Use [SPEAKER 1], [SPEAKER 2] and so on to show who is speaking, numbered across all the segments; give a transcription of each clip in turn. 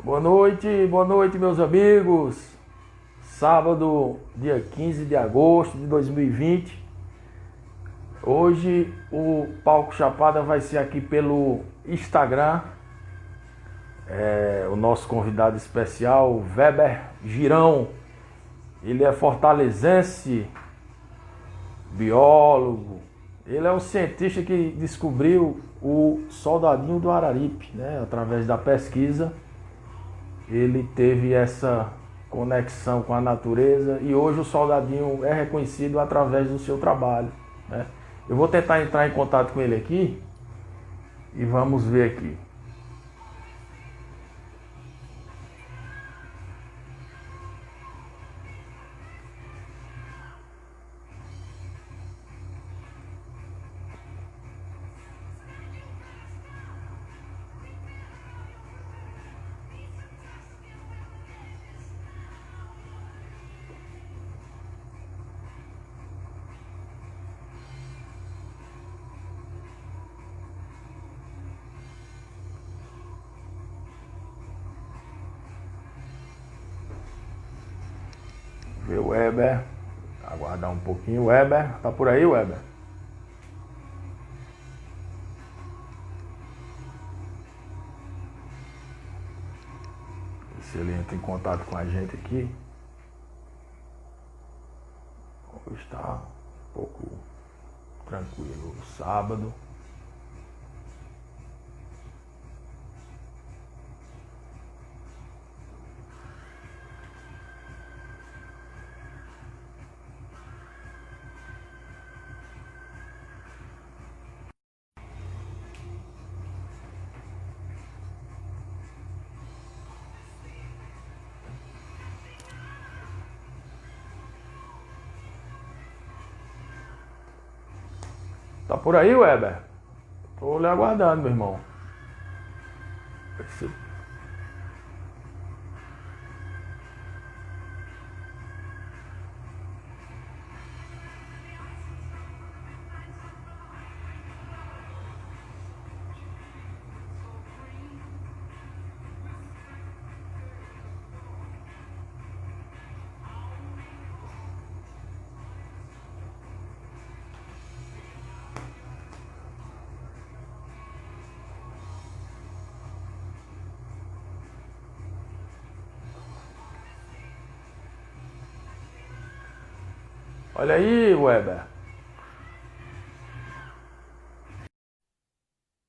[SPEAKER 1] Boa noite, meus amigos. Sábado, dia 15 de agosto de 2020. Hoje o Palco Chapada vai ser aqui pelo Instagram. O nosso convidado especial, Weber Girão. Ele é fortalezense, biólogo. Ele é um cientista que descobriu o soldadinho do Araripe, né? Através da pesquisa. Ele teve essa conexão com a natureza e hoje o soldadinho é reconhecido através do seu trabalho, né? Eu vou tentar entrar em contato com ele aqui e vamos ver aqui. Ver o Weber. Aguardar um pouquinho. Weber, tá por aí, Weber? Se ele entra em contato com a gente aqui. Hoje está um pouco tranquilo. Sábado. Tá por aí, Weber? Tô lhe aguardando, meu irmão. Olha aí, Weber.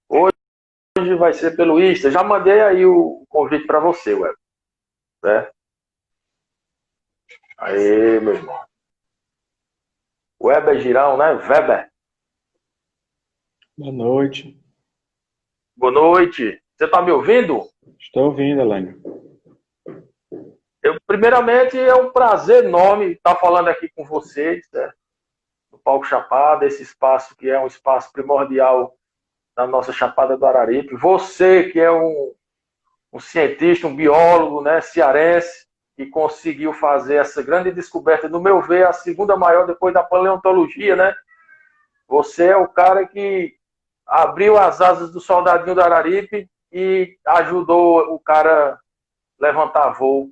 [SPEAKER 1] Hoje vai ser pelo Insta. Já mandei aí o convite para você, Weber. Né? Aí, meu irmão. Weber Girão, né? Weber.
[SPEAKER 2] Boa noite.
[SPEAKER 1] Boa noite. Você está me ouvindo?
[SPEAKER 2] Estou ouvindo, Elaine.
[SPEAKER 1] Primeiramente, é um prazer enorme estar falando aqui com vocês, né? No Palco Chapada, esse espaço que é um espaço primordial da nossa Chapada do Araripe. Você que é um cientista, um biólogo, né, cearense, que conseguiu fazer essa grande descoberta, no meu ver, a segunda maior depois da paleontologia, né? Você é o cara que abriu as asas do soldadinho do Araripe e ajudou o cara a levantar voo.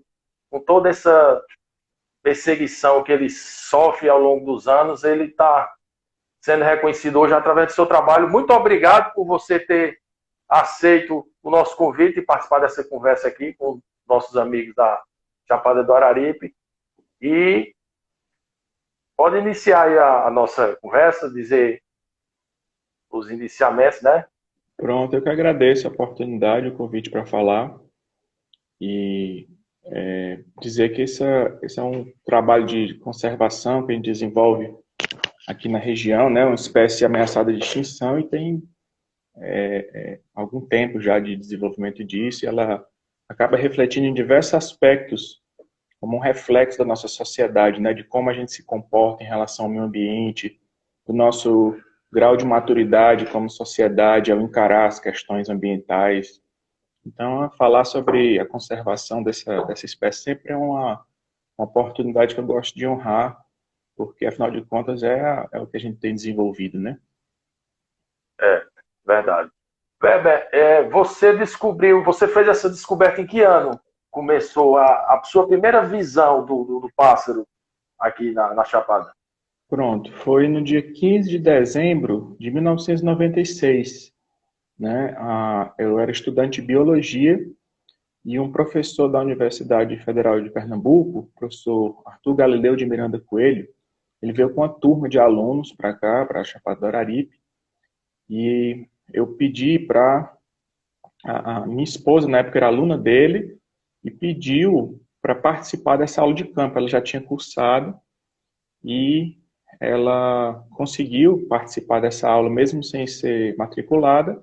[SPEAKER 1] Com toda essa perseguição que ele sofre ao longo dos anos, ele está sendo reconhecido hoje através do seu trabalho. Muito obrigado por você ter aceito o nosso convite e participar dessa conversa aqui com nossos amigos da Chapada do Araripe. E pode iniciar aí a nossa conversa, dizer os iniciamentos, né?
[SPEAKER 2] Pronto, eu que agradeço a oportunidade, o convite para falar e dizer que esse é um trabalho de conservação que a gente desenvolve aqui na região, né? Uma espécie ameaçada de extinção e tem algum tempo já de desenvolvimento disso e ela acaba refletindo em diversos aspectos como um reflexo da nossa sociedade, né? De como a gente se comporta em relação ao meio ambiente, do nosso grau de maturidade como sociedade ao encarar as questões ambientais. Então, falar sobre a conservação dessa espécie sempre é uma oportunidade que eu gosto de honrar, porque, afinal de contas, é o que a gente tem desenvolvido, né?
[SPEAKER 1] É, verdade. Weber, você fez essa descoberta em que ano? Começou a sua primeira visão do pássaro aqui na Chapada?
[SPEAKER 2] Pronto, foi no dia 15 de dezembro de 1996, né? Eu era estudante de biologia e um professor da Universidade Federal de Pernambuco, o professor Arthur Galileu de Miranda Coelho, ele veio com uma turma de alunos para cá, para a Chapada do Araripe, e eu pedi para a minha esposa, na época era aluna dele, e pediu para participar dessa aula de campo. Ela já tinha cursado e ela conseguiu participar dessa aula mesmo sem ser matriculada,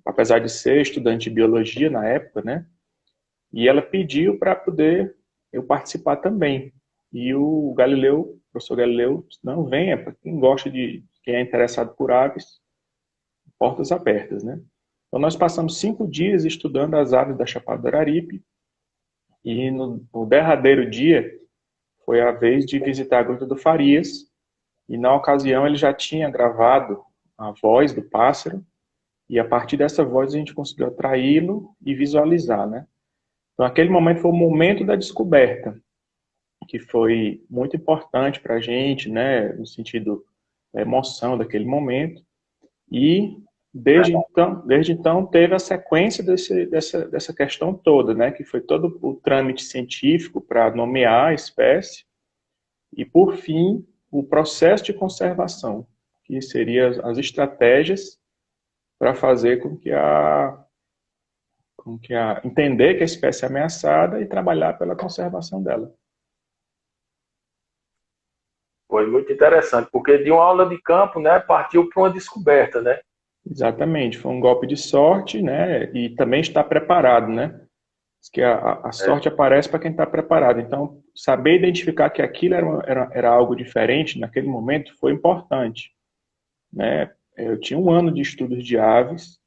[SPEAKER 2] apesar de ser estudante de biologia na época, né? E ela pediu para poder eu participar também. E o Galileu, o professor Galileu, disse, não, venha, para quem gosta quem é interessado por aves, portas abertas, né? Então nós passamos 5 dias estudando as aves da Chapada do Araripe e no derradeiro dia foi a vez de visitar a Gruta do Farias e na ocasião ele já tinha gravado a voz do pássaro e a partir dessa voz a gente conseguiu atraí-lo e visualizar, né? Então aquele momento foi o momento da descoberta, que foi muito importante para a gente, né? No sentido da emoção daquele momento. E desde então teve a sequência dessa questão toda, né, que foi todo o trâmite científico para nomear a espécie e, por fim, o processo de conservação, que seria as estratégias para fazer entender que a espécie é ameaçada e trabalhar pela conservação dela.
[SPEAKER 1] Foi muito interessante, porque de uma aula de campo, né, partiu para uma descoberta, né?
[SPEAKER 2] Exatamente, foi um golpe de sorte, né, e também está preparado, né? Que a sorte aparece para quem está preparado. Então, saber identificar que aquilo era algo diferente naquele momento foi importante, né? Eu tinha 1 ano de estudos de aves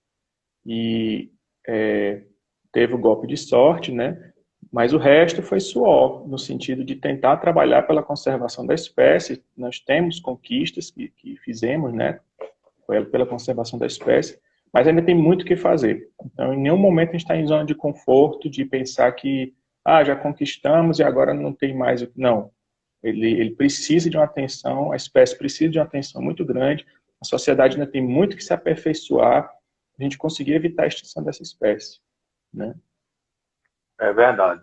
[SPEAKER 2] e teve o golpe de sorte, né? Mas o resto foi suor, no sentido de tentar trabalhar pela conservação da espécie. Nós temos conquistas que fizemos, né? Pela conservação da espécie, mas ainda tem muito o que fazer. Então, em nenhum momento a gente está em zona de conforto, de pensar que já conquistamos e agora não tem mais. Não. Ele precisa de uma atenção, a espécie precisa de uma atenção muito grande, a sociedade ainda tem muito que se aperfeiçoar para a gente conseguir evitar a extinção dessa espécie, né?
[SPEAKER 1] É verdade.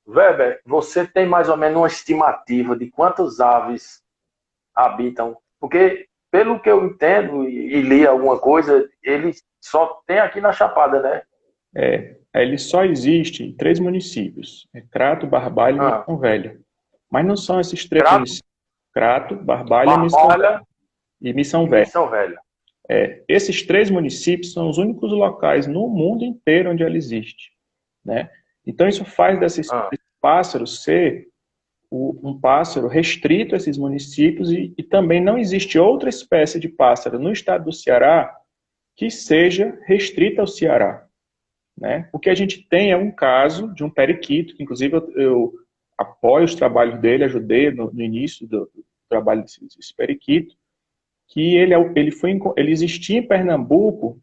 [SPEAKER 1] Weber, você tem mais ou menos uma estimativa de quantas aves habitam? Porque, pelo que eu entendo e li alguma coisa, ele só tem aqui na Chapada, né?
[SPEAKER 2] Ele só existe em 3 municípios, Crato, Barbalha e
[SPEAKER 1] Ah,
[SPEAKER 2] Missão Velha. Mas não são esses 3
[SPEAKER 1] Crato,
[SPEAKER 2] municípios, Crato, Barbalha
[SPEAKER 1] Barbalha
[SPEAKER 2] e Missão
[SPEAKER 1] e
[SPEAKER 2] Velha.
[SPEAKER 1] Missão Velha.
[SPEAKER 2] Esses 3 municípios são os únicos locais no mundo inteiro onde ela existe, né? Então isso faz desse
[SPEAKER 1] Ah,
[SPEAKER 2] pássaro ser um pássaro restrito a esses municípios e também não existe outra espécie de pássaro no estado do Ceará que seja restrita ao Ceará, né? O que a gente tem é um caso de um periquito, que inclusive eu apoio os trabalhos dele, ajudei no início do trabalho desse periquito, que ele existia em Pernambuco,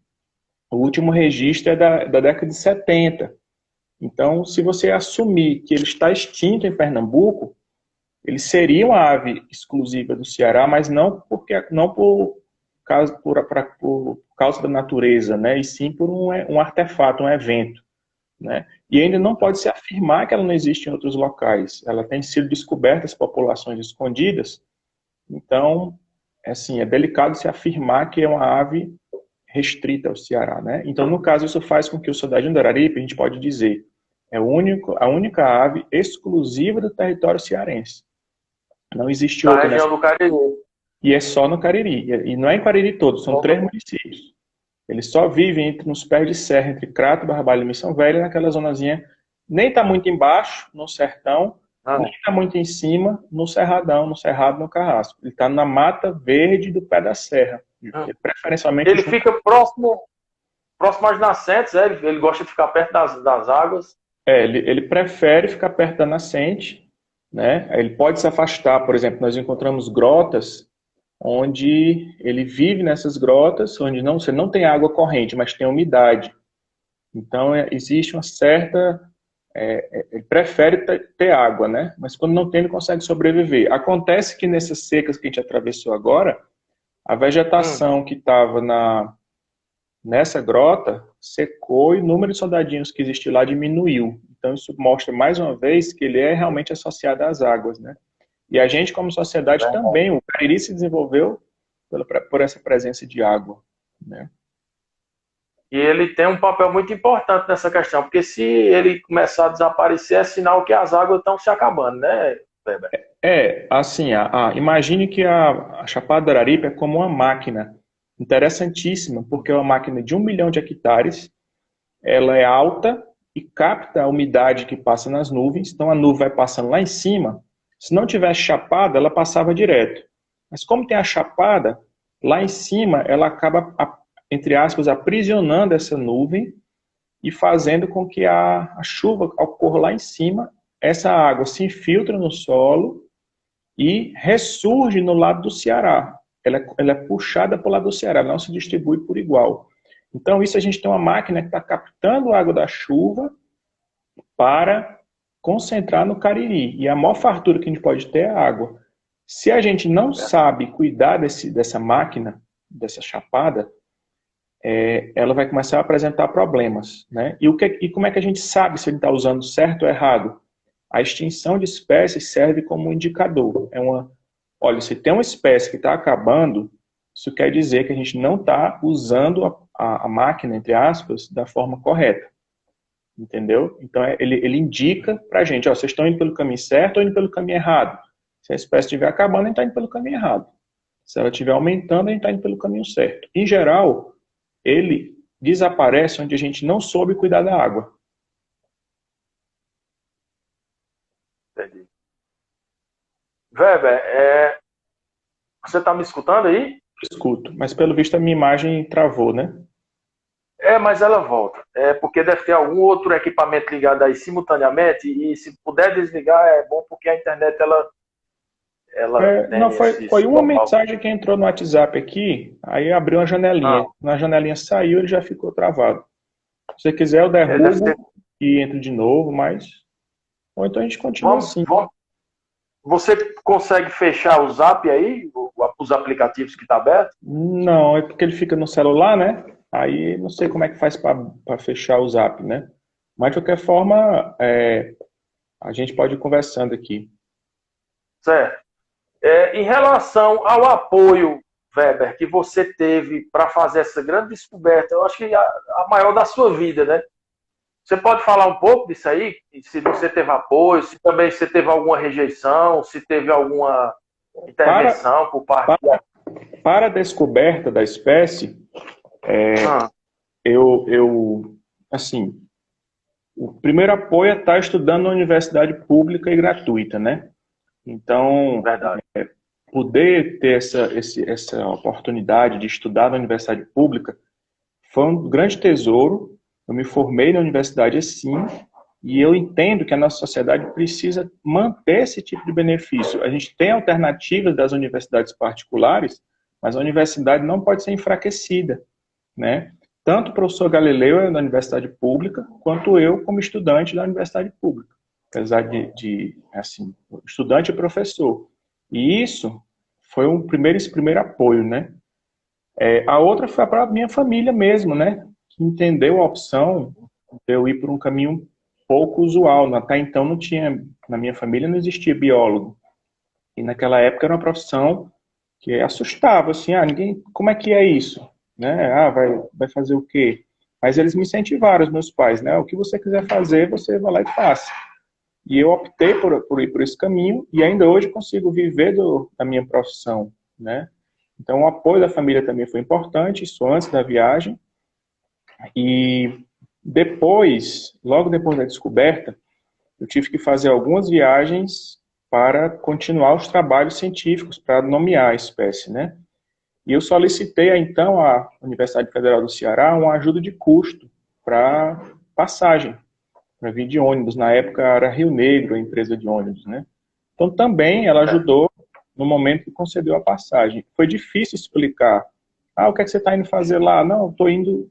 [SPEAKER 2] o último registro é da década de 70. Então, se você assumir que ele está extinto em Pernambuco, ele seria uma ave exclusiva do Ceará, mas não por causa da natureza, né? E sim por um artefato, um evento, né? E ainda não pode se afirmar que ela não existe em outros locais. Ela tem sido descobertas populações escondidas, então, assim, é delicado se afirmar que é uma ave restrita ao Ceará, né? Então, no caso, isso faz com que o soldadinho do Araripe, a gente pode dizer, é a única ave exclusiva do território cearense. Não existe
[SPEAKER 1] da
[SPEAKER 2] outra nessa.
[SPEAKER 1] região do Cariri.
[SPEAKER 2] E é só no Cariri. E não é em Cariri todo, são 3 municípios. Eles só vivem nos pés de serra, entre Crato, Barbalha e Missão Velha, naquela zonazinha, nem está muito embaixo, no sertão,
[SPEAKER 1] Ah,
[SPEAKER 2] nem está muito em cima, no cerradão, no cerrado, no carrasco. Ele está na mata verde do pé da serra,
[SPEAKER 1] ah.
[SPEAKER 2] preferencialmente
[SPEAKER 1] Ele
[SPEAKER 2] junto.
[SPEAKER 1] fica próximo às nascentes, ele gosta de ficar perto das águas.
[SPEAKER 2] Ele prefere ficar perto da nascente, né? Ele pode se afastar, por exemplo, nós encontramos grotas onde ele vive nessas grotas, onde você não tem água corrente, mas tem umidade. Então, existe uma certa... ele prefere ter água, né? Mas quando não tem, ele consegue sobreviver. Acontece que nessas secas que a gente atravessou agora, a vegetação que estava nessa grota secou e o número de soldadinhos que existiu lá diminuiu. Então, isso mostra, mais uma vez, que ele é realmente associado às águas, né? E a gente, como sociedade, também, o Cariri se desenvolveu por essa presença de água, né?
[SPEAKER 1] E ele tem um papel muito importante nessa questão, porque se ele começar a desaparecer, é sinal que as águas estão se acabando, né, Weber?
[SPEAKER 2] Assim, imagine que a Chapada do Araripe é como uma máquina interessantíssima, porque é uma máquina de 1 milhão de hectares, ela é alta e capta a umidade que passa nas nuvens, então a nuvem vai passando lá em cima. Se não tivesse chapada, ela passava direto. Mas como tem a chapada, lá em cima ela acaba, entre aspas, aprisionando essa nuvem e fazendo com que a chuva ocorra lá em cima, essa água se infiltra no solo e ressurge no lado do Ceará. Ela é puxada para o lado do Ceará, ela não se distribui por igual. Então, isso a gente tem uma máquina que está captando a água da chuva para concentrar no Cariri. E a maior fartura que a gente pode ter é a água. Se a gente não sabe cuidar dessa máquina, dessa chapada, ela vai começar a apresentar problemas, né? E como é que a gente sabe se ele está usando certo ou errado? A extinção de espécies serve como um indicador. Olha, se tem uma espécie que está acabando, isso quer dizer que a gente não está usando a máquina, entre aspas, da forma correta. Entendeu? Então, ele indica para a gente, ó, vocês estão indo pelo caminho certo ou indo pelo caminho errado. Se a espécie estiver acabando, a gente está indo pelo caminho errado. Se ela estiver aumentando, a gente está indo pelo caminho certo. Em geral, ele desaparece onde a gente não soube cuidar da água.
[SPEAKER 1] Entendi. Weber, você está me escutando aí?
[SPEAKER 2] Escuto, mas pelo visto a minha imagem travou, né?
[SPEAKER 1] Mas ela volta. Porque deve ter algum outro equipamento ligado aí simultaneamente e se puder desligar é bom porque a internet ela tem
[SPEAKER 2] Não, foi
[SPEAKER 1] esse
[SPEAKER 2] uma
[SPEAKER 1] local.
[SPEAKER 2] mensagem que entrou no WhatsApp aqui, aí abriu uma janelinha.
[SPEAKER 1] Não,
[SPEAKER 2] Na janelinha saiu, ele já ficou travado. Se você quiser, eu
[SPEAKER 1] deve ser.
[SPEAKER 2] derrubo e entro de novo, mas... Ou então a gente continua assim.
[SPEAKER 1] Você consegue fechar o Zap aí, os aplicativos que está aberto?
[SPEAKER 2] Não, é porque ele fica no celular, né? Aí não sei como é que faz para fechar o Zap, né? Mas de qualquer forma, a gente pode ir conversando aqui.
[SPEAKER 1] Certo. Em relação ao apoio, Weber, que você teve para fazer essa grande descoberta, eu acho que a maior da sua vida, né? Você pode falar um pouco disso aí? Se você teve apoio, se também você teve alguma rejeição, se teve alguma intervenção por parte
[SPEAKER 2] Para a descoberta da espécie, assim, o primeiro apoio é estar estudando na universidade pública e gratuita, né? Então,
[SPEAKER 1] Verdade.
[SPEAKER 2] Poder ter essa oportunidade de estudar na universidade pública foi um grande tesouro. Eu me formei na universidade assim, e eu entendo que a nossa sociedade precisa manter esse tipo de benefício. A gente tem alternativas das universidades particulares, mas a universidade não pode ser enfraquecida, né? Tanto o professor Galileu é na universidade pública, quanto eu como estudante da universidade pública. Apesar assim, estudante e professor. E isso foi esse primeiro apoio, né? A outra foi para a minha família mesmo, né? Que entendeu a opção de eu ir por um caminho pouco usual. Até então não tinha, na minha família não existia biólogo. E naquela época era uma profissão que assustava, assim, como é que é isso? Né? Vai fazer o quê? Mas eles me incentivaram, os meus pais, né? O que você quiser fazer, você vai lá e faça. E eu optei por ir por esse caminho e ainda hoje consigo viver da minha profissão, né? Então, o apoio da família também foi importante, isso antes da viagem. E logo depois da descoberta, eu tive que fazer algumas viagens para continuar os trabalhos científicos, para nomear a espécie, né? E eu solicitei, então, à Universidade Federal do Ceará uma ajuda de custo para passagem, para vir de ônibus. Na época era Rio Negro, a empresa de ônibus, né? Então também ela ajudou no momento que concedeu a passagem. Foi difícil explicar. O que é que você está indo fazer lá? Não, estou indo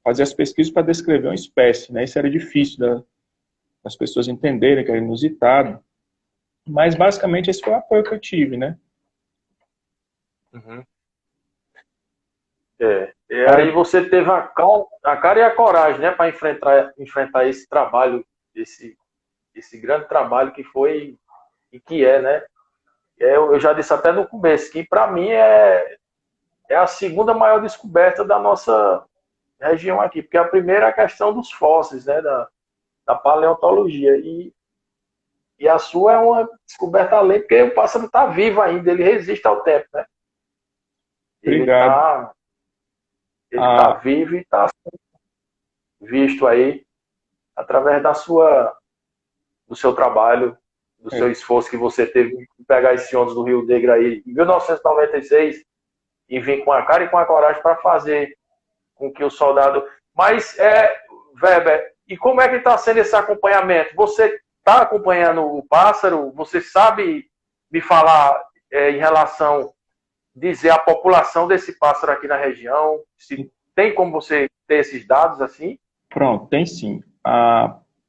[SPEAKER 2] fazer as pesquisas para descrever uma espécie, né? Isso era difícil das pessoas entenderem que era inusitado. Mas, basicamente, esse foi o apoio que eu tive, né?
[SPEAKER 1] Uhum. E aí você teve a cara e a coragem, né, para enfrentar esse trabalho, esse grande trabalho que foi e que é, né? Eu já disse até no começo que, para mim, é a segunda maior descoberta da nossa região aqui, porque a primeira é a questão dos fósseis, né, da paleontologia, e a sua é uma descoberta além, porque o pássaro está vivo ainda, ele resiste ao tempo, né?
[SPEAKER 2] Obrigado.
[SPEAKER 1] Ele tá vivo e está visto aí através do seu trabalho, do seu esforço que você teve em pegar esse ônibus do Rio Negro aí em 1996 e vir com a cara e com a coragem para fazer com que o soldado... Mas, Weber, e como é que está sendo esse acompanhamento? Você está acompanhando o pássaro? Você sabe me falar em relação, dizer a população desse pássaro aqui na região? Se tem como você ter esses dados assim?
[SPEAKER 2] Pronto, tem sim.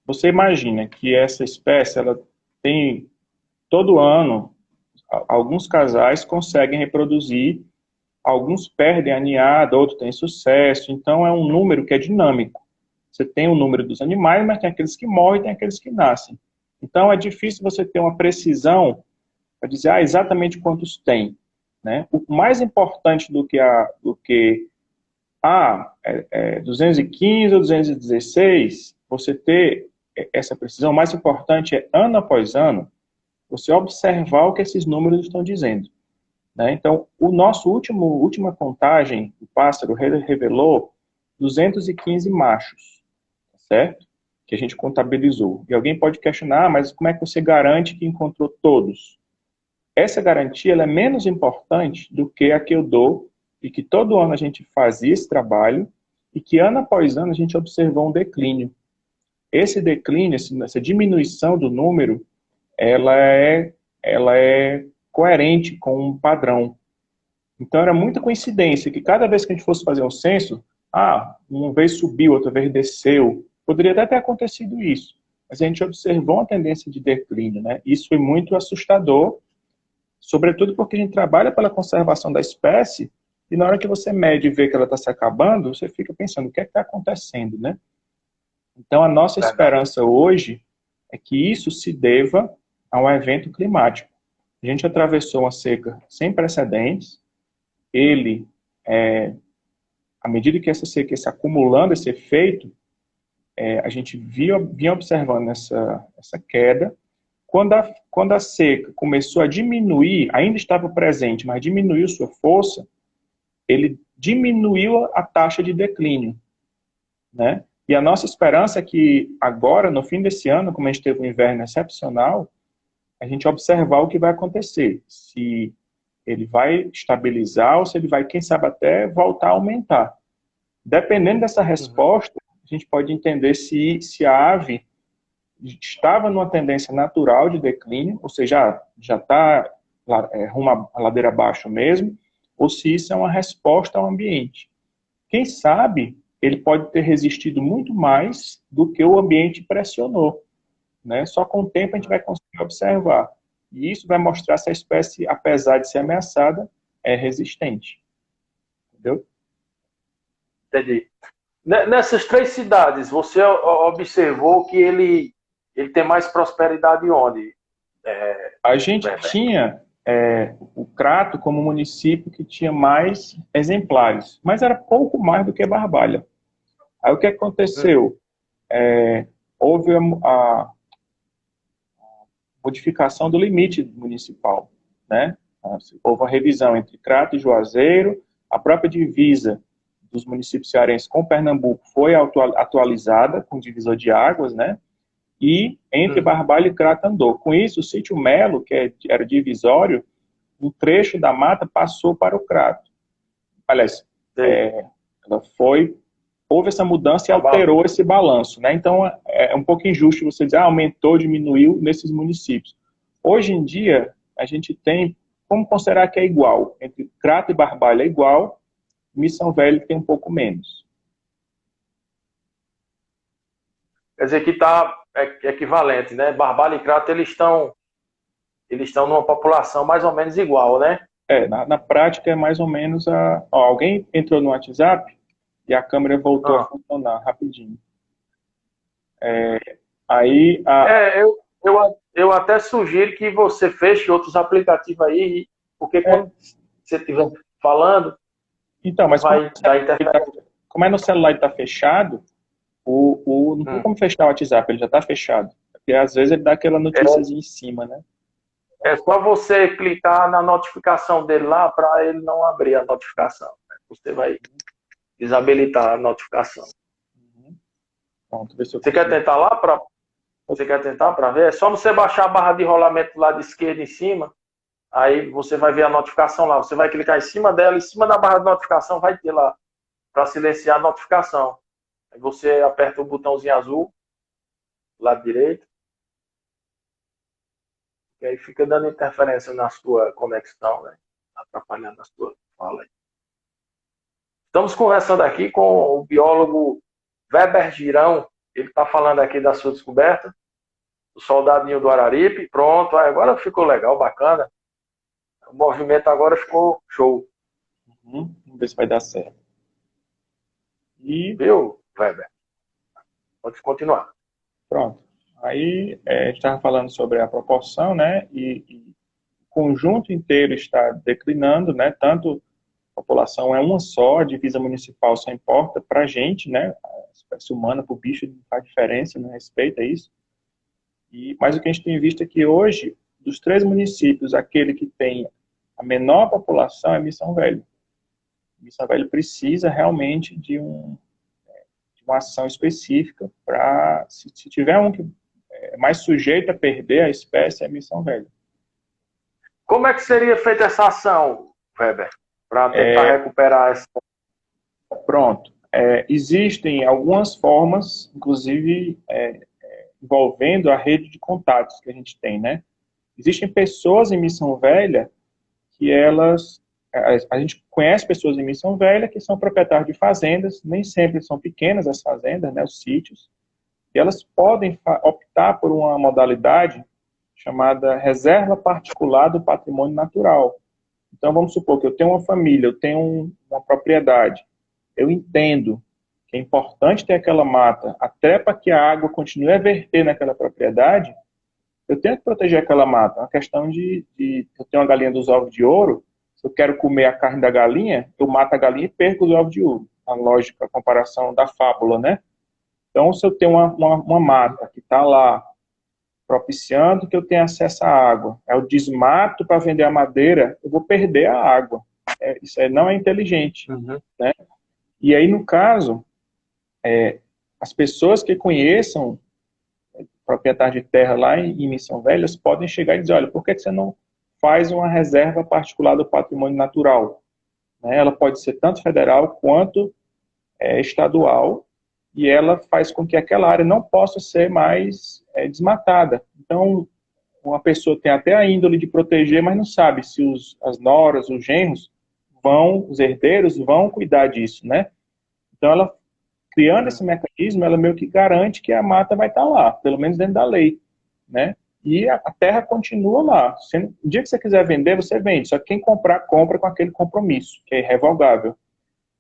[SPEAKER 2] Você imagina que essa espécie, ela tem, todo ano, alguns casais conseguem reproduzir, alguns perdem a ninhada, outros têm sucesso, então é um número que é dinâmico. Você tem o número dos animais, mas tem aqueles que morrem e tem aqueles que nascem. Então é difícil você ter uma precisão para dizer exatamente quantos tem, né? O mais importante do que 215 ou 216, você ter essa precisão, o mais importante é, ano após ano, você observar o que esses números estão dizendo, né? Então, última contagem do pássaro revelou 215 machos, certo? Que a gente contabilizou. E alguém pode questionar, mas como é que você garante que encontrou todos? Essa garantia ela é menos importante do que a que eu dou, e que todo ano a gente fazia esse trabalho, e que ano após ano a gente observou um declínio. Esse declínio, essa diminuição do número, ela é coerente com um padrão. Então era muita coincidência que cada vez que a gente fosse fazer um censo, uma vez subiu, outra vez desceu. Poderia até ter acontecido isso, mas a gente observou uma tendência de declínio, né? Isso foi muito assustador, sobretudo porque a gente trabalha pela conservação da espécie, e na hora que você mede e vê que ela está se acabando, você fica pensando, o que é que está acontecendo, né? Então, a nossa esperança hoje é que isso se deva a um evento climático. A gente atravessou uma seca sem precedentes, à medida que essa seca ia se acumulando, esse efeito, a gente vinha observando essa queda. Quando a seca começou a diminuir, ainda estava presente, mas diminuiu sua força, ele diminuiu a taxa de declínio, né? E a nossa esperança é que agora, no fim desse ano, como a gente teve um inverno excepcional, a gente observar o que vai acontecer. Se ele vai estabilizar ou se ele vai, quem sabe, até voltar a aumentar. Dependendo dessa resposta, a gente pode entender se a ave estava numa tendência natural de declínio, ou seja, já está rumo à ladeira abaixo mesmo, ou se isso é uma resposta ao ambiente. Quem sabe ele pode ter resistido muito mais do que o ambiente pressionou, né? Só com o tempo a gente vai conseguir observar. E isso vai mostrar se a espécie, apesar de ser ameaçada, é resistente. Entendeu?
[SPEAKER 1] Entendi. Nessas 3 cidades, você observou que ele tem mais prosperidade onde?
[SPEAKER 2] A gente tinha o Crato como município que tinha mais exemplares, mas era pouco mais do que Barbalha. Aí o que aconteceu? Houve a modificação do limite municipal, né? Houve uma revisão entre Crato e Juazeiro, a própria divisa dos municípios cearenses com Pernambuco foi atualizada com divisor de águas, né? E entre Barbalha e Crato andou. Com isso, o sítio Melo, que era divisório, um trecho da mata passou para o Crato. Aliás, houve essa mudança e alterou esse balanço, né? Então, é um pouco injusto você dizer, aumentou, diminuiu nesses municípios. Hoje em dia, a gente tem, como considerar que é igual? Entre Crato e Barbalha é igual, Missão Velha tem um pouco menos.
[SPEAKER 1] Quer dizer que está equivalente, né? Barbalha e Crato, eles estão numa população mais ou menos igual, né?
[SPEAKER 2] Na prática é mais ou menos alguém entrou no WhatsApp e a câmera voltou a
[SPEAKER 1] Ah.
[SPEAKER 2] funcionar rapidinho. Aí,
[SPEAKER 1] Eu até sugiro que você feche outros aplicativos aí, porque quando você estiver falando,
[SPEAKER 2] então,
[SPEAKER 1] não
[SPEAKER 2] mas como,
[SPEAKER 1] vai dar interferência.
[SPEAKER 2] como é no celular e está fechado, não tem como fechar o WhatsApp, ele já está fechado. Porque às vezes ele dá aquela notíciazinha em cima, né?
[SPEAKER 1] É só você clicar na notificação dele lá para ele não abrir a notificação, né? Você vai desabilitar a notificação.
[SPEAKER 2] Pronto, ver se eu
[SPEAKER 1] Você quer
[SPEAKER 2] consigo.
[SPEAKER 1] tentar lá para Você quer tentar para ver? É só você baixar a barra de rolamento do lado esquerdo em cima, aí você vai ver a notificação lá. Você vai clicar em cima dela, em cima da barra de notificação vai ter lá para silenciar a notificação. Aí você aperta o botãozinho azul, do lado direito, e aí fica dando interferência na sua conexão, né? Atrapalhando a sua fala aí. Estamos conversando aqui com o biólogo Weber Girão. Ele está falando aqui da sua descoberta, o soldadinho do Araripe. Pronto, agora ficou legal, bacana. O movimento agora ficou show.
[SPEAKER 2] Vamos ver se vai dar certo. E
[SPEAKER 1] Viu, Weber? Pode continuar.
[SPEAKER 2] pronto. Aí a gente estava falando sobre a proporção, né? E o conjunto inteiro está declinando, né? Tanto a população é uma só, a divisa municipal só importa para a gente, né? A espécie humana, para o bicho, não faz diferença, não respeita isso. Mas o que a gente tem visto é que hoje, dos 3 municípios, aquele que tem a menor população é Missão Velho. Missão Velho precisa realmente de uma ação específica para, se tiver um que é mais sujeito a perder a espécie, é Missão Velho.
[SPEAKER 1] Como é que seria feita essa ação, Weber, para tentar recuperar essa?
[SPEAKER 2] Pronto. Existem algumas formas, inclusive envolvendo a rede de contatos que a gente tem, né? Existem pessoas em Missão Velha que a gente conhece pessoas em Missão Velha que são proprietários de fazendas, nem sempre são pequenas as fazendas, né, os sítios, e elas podem optar por uma modalidade chamada reserva particular do patrimônio natural. Então, vamos supor que eu tenho uma família, eu tenho uma propriedade, eu entendo que é importante ter aquela mata, até para que a água continue a verter naquela propriedade, eu tenho que proteger aquela mata. É uma questão eu tenho uma galinha dos ovos de ouro, se eu quero comer a carne da galinha, eu mato a galinha e perco os ovos de ouro. A lógica, a comparação da fábula, né? Então, se eu tenho uma mata que está lá, propiciando que eu tenha acesso à água, é o desmato para vender a madeira, eu vou perder a água. Isso aí não é inteligente.
[SPEAKER 1] Uhum.
[SPEAKER 2] Né? E aí, no caso, as pessoas que conheçam proprietário de terra lá em Missão Velha podem chegar e dizer, olha, por que você não faz uma reserva particular do patrimônio natural? Né? Ela pode ser tanto federal quanto estadual, e ela faz com que aquela área não possa ser mais desmatada. Então, uma pessoa tem até a índole de proteger, mas não sabe se as noras, os genros, os herdeiros vão cuidar disso, né? Então, ela criando esse mecanismo, ela meio que garante que a mata vai estar lá, pelo menos dentro da lei, né? E a terra continua lá. No dia que você quiser vender, você vende. Só que quem comprar, compra com aquele compromisso, que é irrevogável.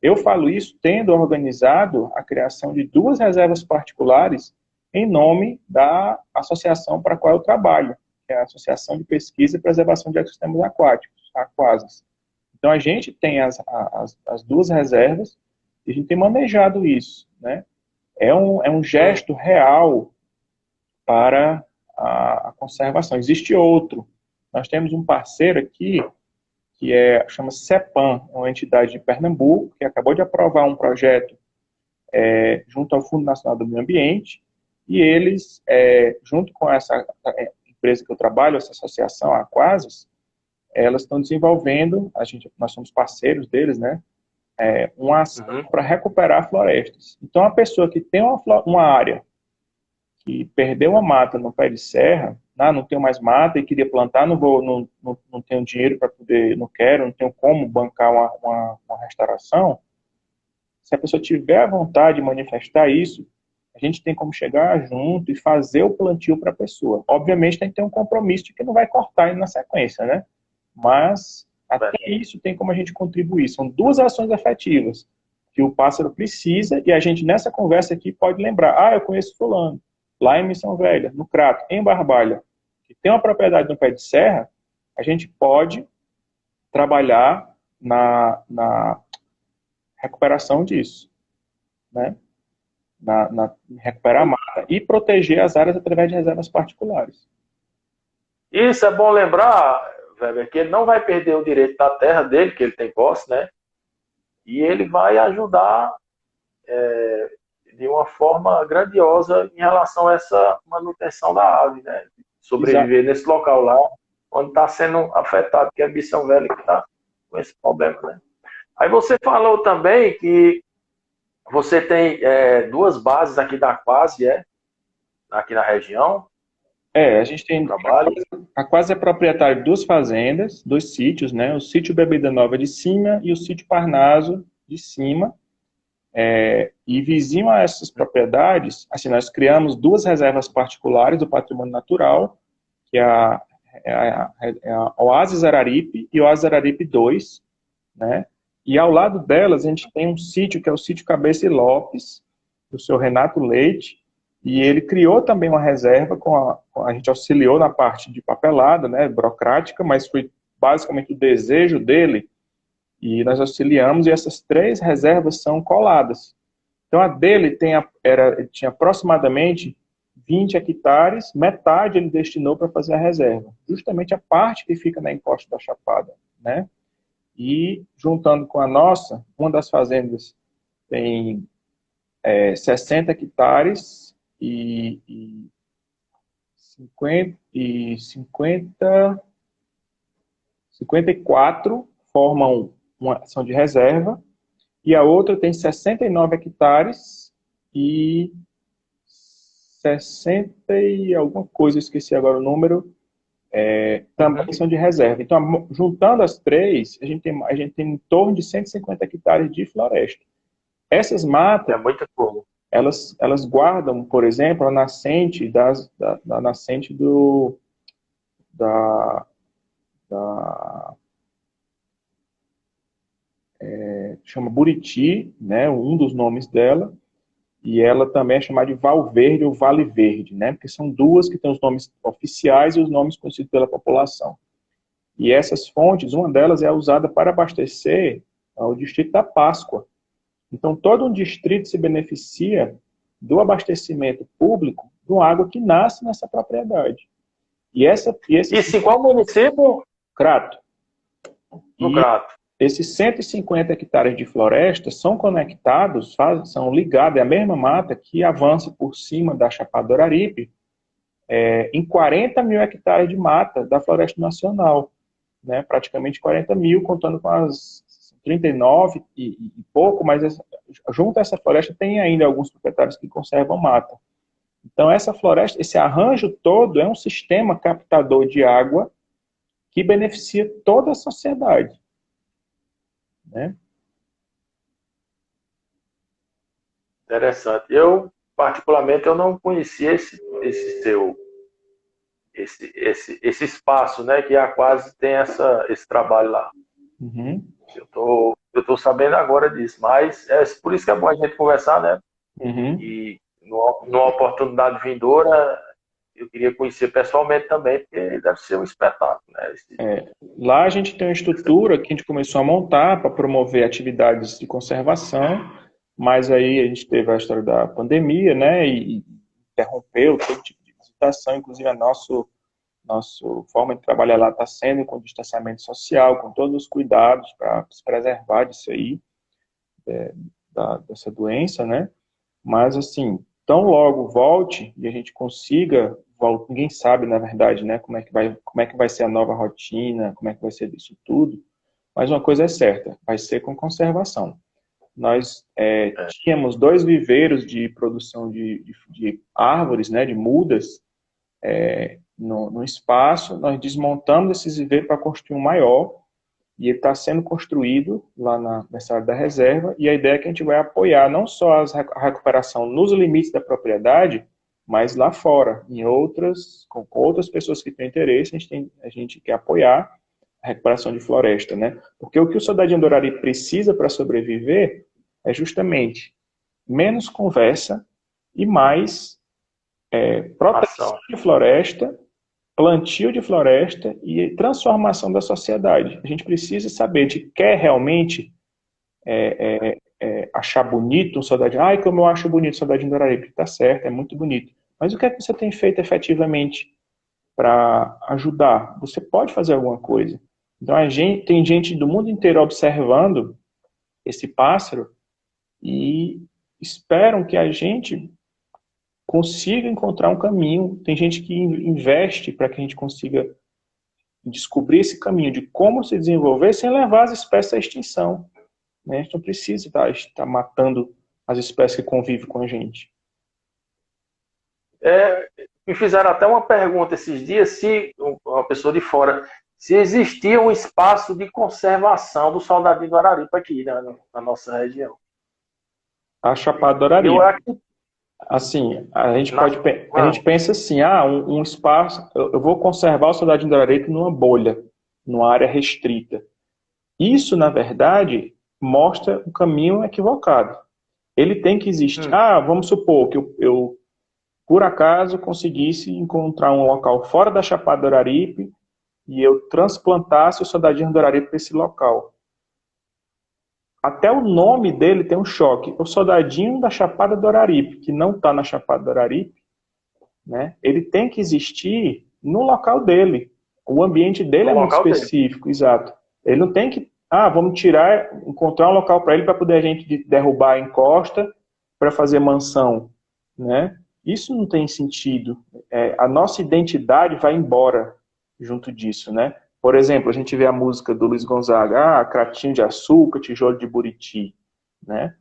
[SPEAKER 2] Eu falo isso tendo organizado a criação de 2 reservas particulares em nome da associação para a qual eu trabalho, que é a Associação de Pesquisa e Preservação de Ecossistemas Aquáticos, a Aquasis. Então, a gente tem as 2 reservas e a gente tem manejado isso, né? É um gesto real para a conservação. Existe outro. Nós temos um parceiro aqui que chama CEPAM, uma entidade de Pernambuco, que acabou de aprovar um projeto junto ao Fundo Nacional do Meio Ambiente, e eles, junto com essa empresa que eu trabalho, essa associação, a Aquasis, elas estão desenvolvendo, nós somos parceiros deles, né? Uma ação para recuperar florestas. Então, a pessoa que tem uma área que perdeu uma mata no pé de serra, não tenho mais mata e queria plantar, não tenho dinheiro para poder, não tenho como bancar uma restauração, se a pessoa tiver a vontade de manifestar isso, a gente tem como chegar junto e fazer o plantio para a pessoa. Obviamente tem que ter um compromisso de que não vai cortar ele na sequência, né? Mas até isso tem como a gente contribuir. São duas ações afetivas que o pássaro precisa e a gente nessa conversa aqui pode lembrar, eu conheço fulano, lá em Missão Velha, no Crato, em Barbalha, que tem uma propriedade no pé de serra, a gente pode trabalhar na recuperação disso, né? Recuperar a mata e proteger as áreas através de reservas particulares.
[SPEAKER 1] Isso é bom lembrar, Weber, que ele não vai perder o direito da terra dele, que ele tem posse, né? E ele vai ajudar de uma forma grandiosa em relação a essa manutenção da ave, né? Sobreviver Exato. Nesse local lá, onde está sendo afetado, que é a Missão Velha que está com esse problema, né? Aí você falou também que você tem duas bases aqui da Quase, aqui na região.
[SPEAKER 2] A gente tem trabalho. A Quase é proprietária de duas fazendas, dois sítios, né? O sítio Bebida Nova de cima e o sítio Parnaso de cima. E vizinho a essas propriedades, assim, nós criamos duas reservas particulares do patrimônio natural, que é a Oásis Araripe e o Oásis Araripe 2, né? E ao lado delas a gente tem um sítio, que é o sítio Cabeça e Lopes, do seu Renato Leite, e ele criou também uma reserva, a gente auxiliou na parte de papelada, né, burocrática, mas foi basicamente o desejo dele, e nós auxiliamos, e essas três reservas são coladas. Então a dele tinha aproximadamente 20 hectares, metade ele destinou para fazer a reserva, justamente a parte que fica na encosta da Chapada, né? E, juntando com a nossa, uma das fazendas tem 60 hectares e 54 formam uma ação de reserva, e a outra tem 69 hectares e 60 e alguma coisa, esqueci agora o número, também são de reserva. Então, juntando as três, a gente tem em torno de 150 hectares de floresta. Essas matas, elas guardam, por exemplo, a nascente da nascente chama Buriti, né, um dos nomes dela, e ela também é chamada de Val Verde ou Vale Verde, né? Porque são duas que têm os nomes oficiais e os nomes conhecidos pela população. E essas fontes, uma delas é usada para abastecer o distrito da Páscoa. Então, todo um distrito se beneficia do abastecimento público de uma água que nasce nessa propriedade.
[SPEAKER 1] Isso em qual município?
[SPEAKER 2] Crato.
[SPEAKER 1] No Crato.
[SPEAKER 2] Esses 150 hectares de floresta são conectados, são ligados, é a mesma mata que avança por cima da Chapada do Araripe, em 40 mil hectares de mata da Floresta Nacional, né? Praticamente 40 mil, contando com as 39 e pouco, mas junto a essa floresta tem ainda alguns proprietários que conservam mata. Então essa floresta, esse arranjo todo é um sistema captador de água que beneficia toda a sociedade. Né?
[SPEAKER 1] Interessante. Eu, particularmente, eu não conhecia esse espaço, né, que a Quase tem esse trabalho lá.
[SPEAKER 2] Uhum.
[SPEAKER 1] Eu tô sabendo agora disso, mas é por isso que é bom a gente conversar, né?
[SPEAKER 2] Uhum.
[SPEAKER 1] E numa oportunidade vindoura, eu queria conhecer pessoalmente também, porque deve ser um espetáculo, né?
[SPEAKER 2] Lá a gente tem uma estrutura que a gente começou a montar para promover atividades de conservação, mas aí a gente teve a história da pandemia, né, e interrompeu todo tipo de visitação, inclusive a nossa forma de trabalhar lá está sendo com distanciamento social, com todos os cuidados para se preservar disso aí, dessa doença, né, mas assim, tão logo volte e a gente consiga, ninguém sabe, na verdade, né, como é que vai ser a nova rotina, como é que vai ser isso tudo, mas uma coisa é certa, vai ser com conservação. Nós tínhamos 2 viveiros de produção de árvores, né, de mudas, no espaço, nós desmontamos esses viveiros para construir um maior, e ele está sendo construído lá nessa área da reserva, e a ideia é que a gente vai apoiar não só a recuperação nos limites da propriedade, mas lá fora, com outras pessoas que têm interesse, a gente quer apoiar a recuperação de floresta, né? Porque o que o Soldadinho do Araripe precisa para sobreviver é justamente menos conversa e mais proteção de floresta, plantio de floresta e transformação da sociedade. A gente precisa saber de quer realmente achar bonito um soldadinho. Ai, como eu acho bonito o Soldadinho do Araripe. Tá certo, é muito bonito. Mas o que é que você tem feito efetivamente para ajudar? Você pode fazer alguma coisa. Então, tem gente do mundo inteiro observando esse pássaro e esperam que a gente consiga encontrar um caminho. Tem gente que investe para que a gente consiga descobrir esse caminho de como se desenvolver sem levar as espécies à extinção. Né? A gente não precisa estar matando as espécies que convivem com a gente.
[SPEAKER 1] Me fizeram até uma pergunta esses dias, se uma pessoa de fora, se existia um espaço de conservação do Soldadinho do Araripe aqui, né, na nossa região.
[SPEAKER 2] A Chapada do Araripe. Assim, a gente pensa assim, um espaço, eu vou conservar o Soldadinho do Araripe numa bolha, numa área restrita. Isso, na verdade, mostra um caminho equivocado. Ele tem que existir. Vamos supor que eu por acaso, conseguisse encontrar um local fora da Chapada do Araripe e eu transplantasse o Soldadinho do Araripe para esse local. Até o nome dele tem um choque. O Soldadinho da Chapada do Araripe, que não está na Chapada do Araripe, né, ele tem que existir no local dele. O ambiente dele é muito específico, exato. Ele não tem que, vamos encontrar um local para ele para poder a gente derrubar a encosta para fazer mansão, né? Isso não tem sentido. A nossa identidade vai embora junto disso, né? Por exemplo, a gente vê a música do Luiz Gonzaga, cratinho de açúcar, tijolo de buriti, né?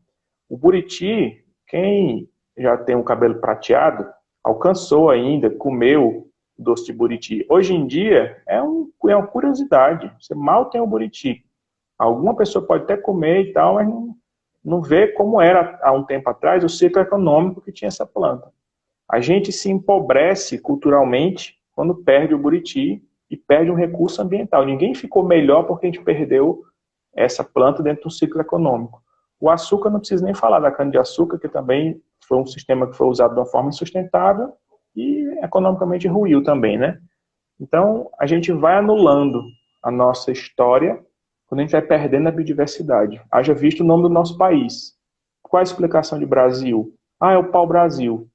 [SPEAKER 2] O buriti, quem já tem um cabelo prateado, alcançou ainda, comeu doce de buriti. Hoje em dia, é uma curiosidade. Você mal tem o buriti. Alguma pessoa pode até comer e tal, mas não vê como era há um tempo atrás o ciclo econômico que tinha essa planta. A gente se empobrece culturalmente quando perde o buriti e perde um recurso ambiental. Ninguém ficou melhor porque a gente perdeu essa planta dentro do ciclo econômico. O açúcar, não precisa nem falar da cana-de-açúcar, que também foi um sistema que foi usado de uma forma insustentável e economicamente ruiu também, né? Então, a gente vai anulando a nossa história quando a gente vai perdendo a biodiversidade. Haja visto o nome do nosso país. Qual a explicação de Brasil? É o pau-brasil.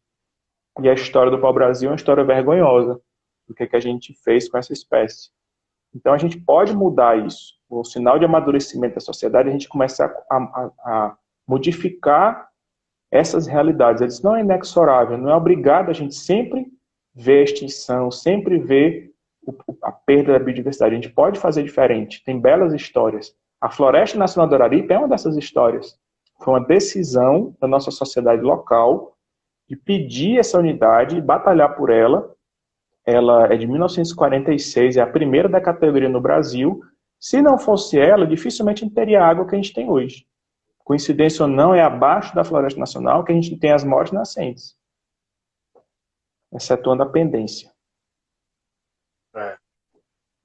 [SPEAKER 2] E a história do pau-brasil é uma história vergonhosa do que a gente fez com essa espécie. Então, a gente pode mudar isso. O sinal de amadurecimento da sociedade é a gente começar a modificar essas realidades. Eles não é inexorável, não é obrigado a gente sempre ver a extinção, sempre ver a perda da biodiversidade. A gente pode fazer diferente. Tem belas histórias. A Floresta Nacional do Araripe é uma dessas histórias. Foi uma decisão da nossa sociedade local de pedir essa unidade e batalhar por ela. Ela é de 1946, é a primeira da categoria no Brasil. Se não fosse ela, dificilmente a gente teria a água que a gente tem hoje. Coincidência ou não, é abaixo da Floresta Nacional que a gente tem as maiores nascentes, excetuando a pendência.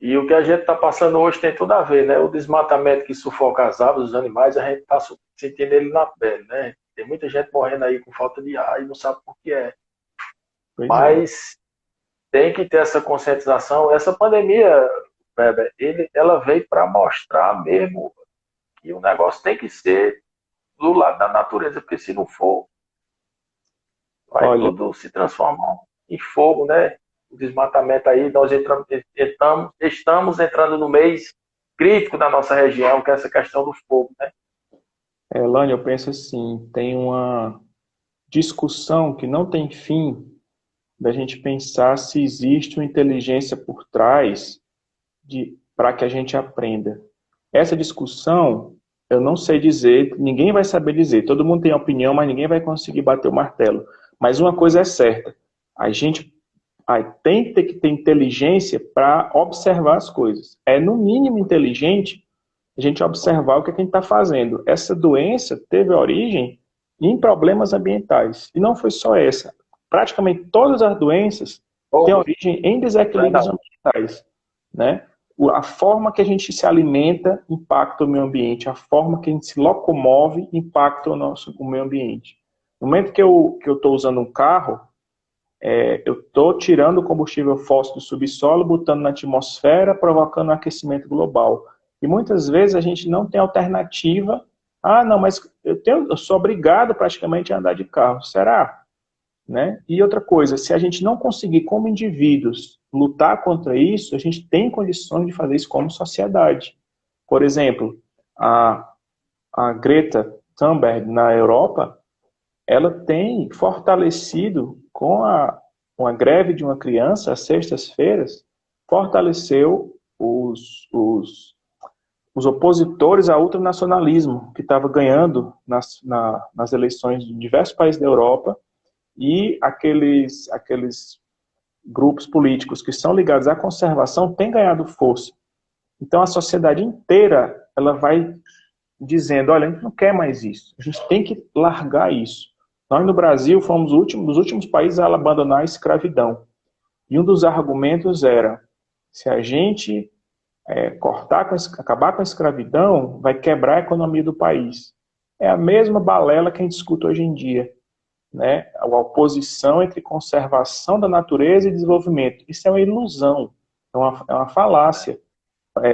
[SPEAKER 1] E o que a gente está passando hoje tem tudo a ver, né? O desmatamento que sufoca as aves, os animais, a gente está sentindo ele na pele, né? Tem muita gente morrendo aí com falta de ar e não sabe por que é. Mas tem que ter essa conscientização. Essa pandemia, Weber, ela veio para mostrar mesmo que o negócio tem que ser do lado da natureza, porque se não for, vai tudo se transformar em fogo, né? O desmatamento aí, nós estamos entrando no mês crítico da nossa região, que é essa questão do fogo, né?
[SPEAKER 2] Elane, eu penso assim, tem uma discussão que não tem fim da gente pensar se existe uma inteligência por trás para que a gente aprenda. Essa discussão, eu não sei dizer, ninguém vai saber dizer, todo mundo tem opinião, mas ninguém vai conseguir bater o martelo. Mas uma coisa é certa, a gente Aí tem que ter inteligência para observar as coisas. É, no mínimo, inteligente a gente observar o que a gente está fazendo. Essa doença teve origem em problemas ambientais. E não foi só essa. Praticamente todas as doenças têm
[SPEAKER 1] Todos.
[SPEAKER 2] origem em desequilíbrios
[SPEAKER 1] Verdade.
[SPEAKER 2] ambientais, né? A forma que a gente se alimenta impacta o meio ambiente. A forma que a gente se locomove impacta o meio ambiente. No momento que eu estou usando um carro, eu estou tirando o combustível fóssil do subsolo, botando na atmosfera, provocando um aquecimento global. E muitas vezes a gente não tem alternativa. Ah, não, mas eu sou obrigado praticamente a andar de carro. Será? Né? E outra coisa, se a gente não conseguir, como indivíduos, lutar contra isso, a gente tem condições de fazer isso como sociedade. Por exemplo, a Greta Thunberg na Europa, ela tem fortalecido com a greve de uma criança, às sextas-feiras, fortaleceu os opositores ao ultranacionalismo, que estava ganhando nas eleições de diversos países da Europa, e aqueles grupos políticos que são ligados à conservação têm ganhado força. Então a sociedade inteira ela vai dizendo, olha, a gente não quer mais isso, a gente tem que largar isso. Nós no Brasil fomos dos últimos países a abandonar a escravidão. E um dos argumentos era, se a gente acabar com a escravidão, vai quebrar a economia do país. É a mesma balela que a gente escuta hoje em dia, né? A oposição entre conservação da natureza e desenvolvimento. Isso é uma ilusão, é uma falácia.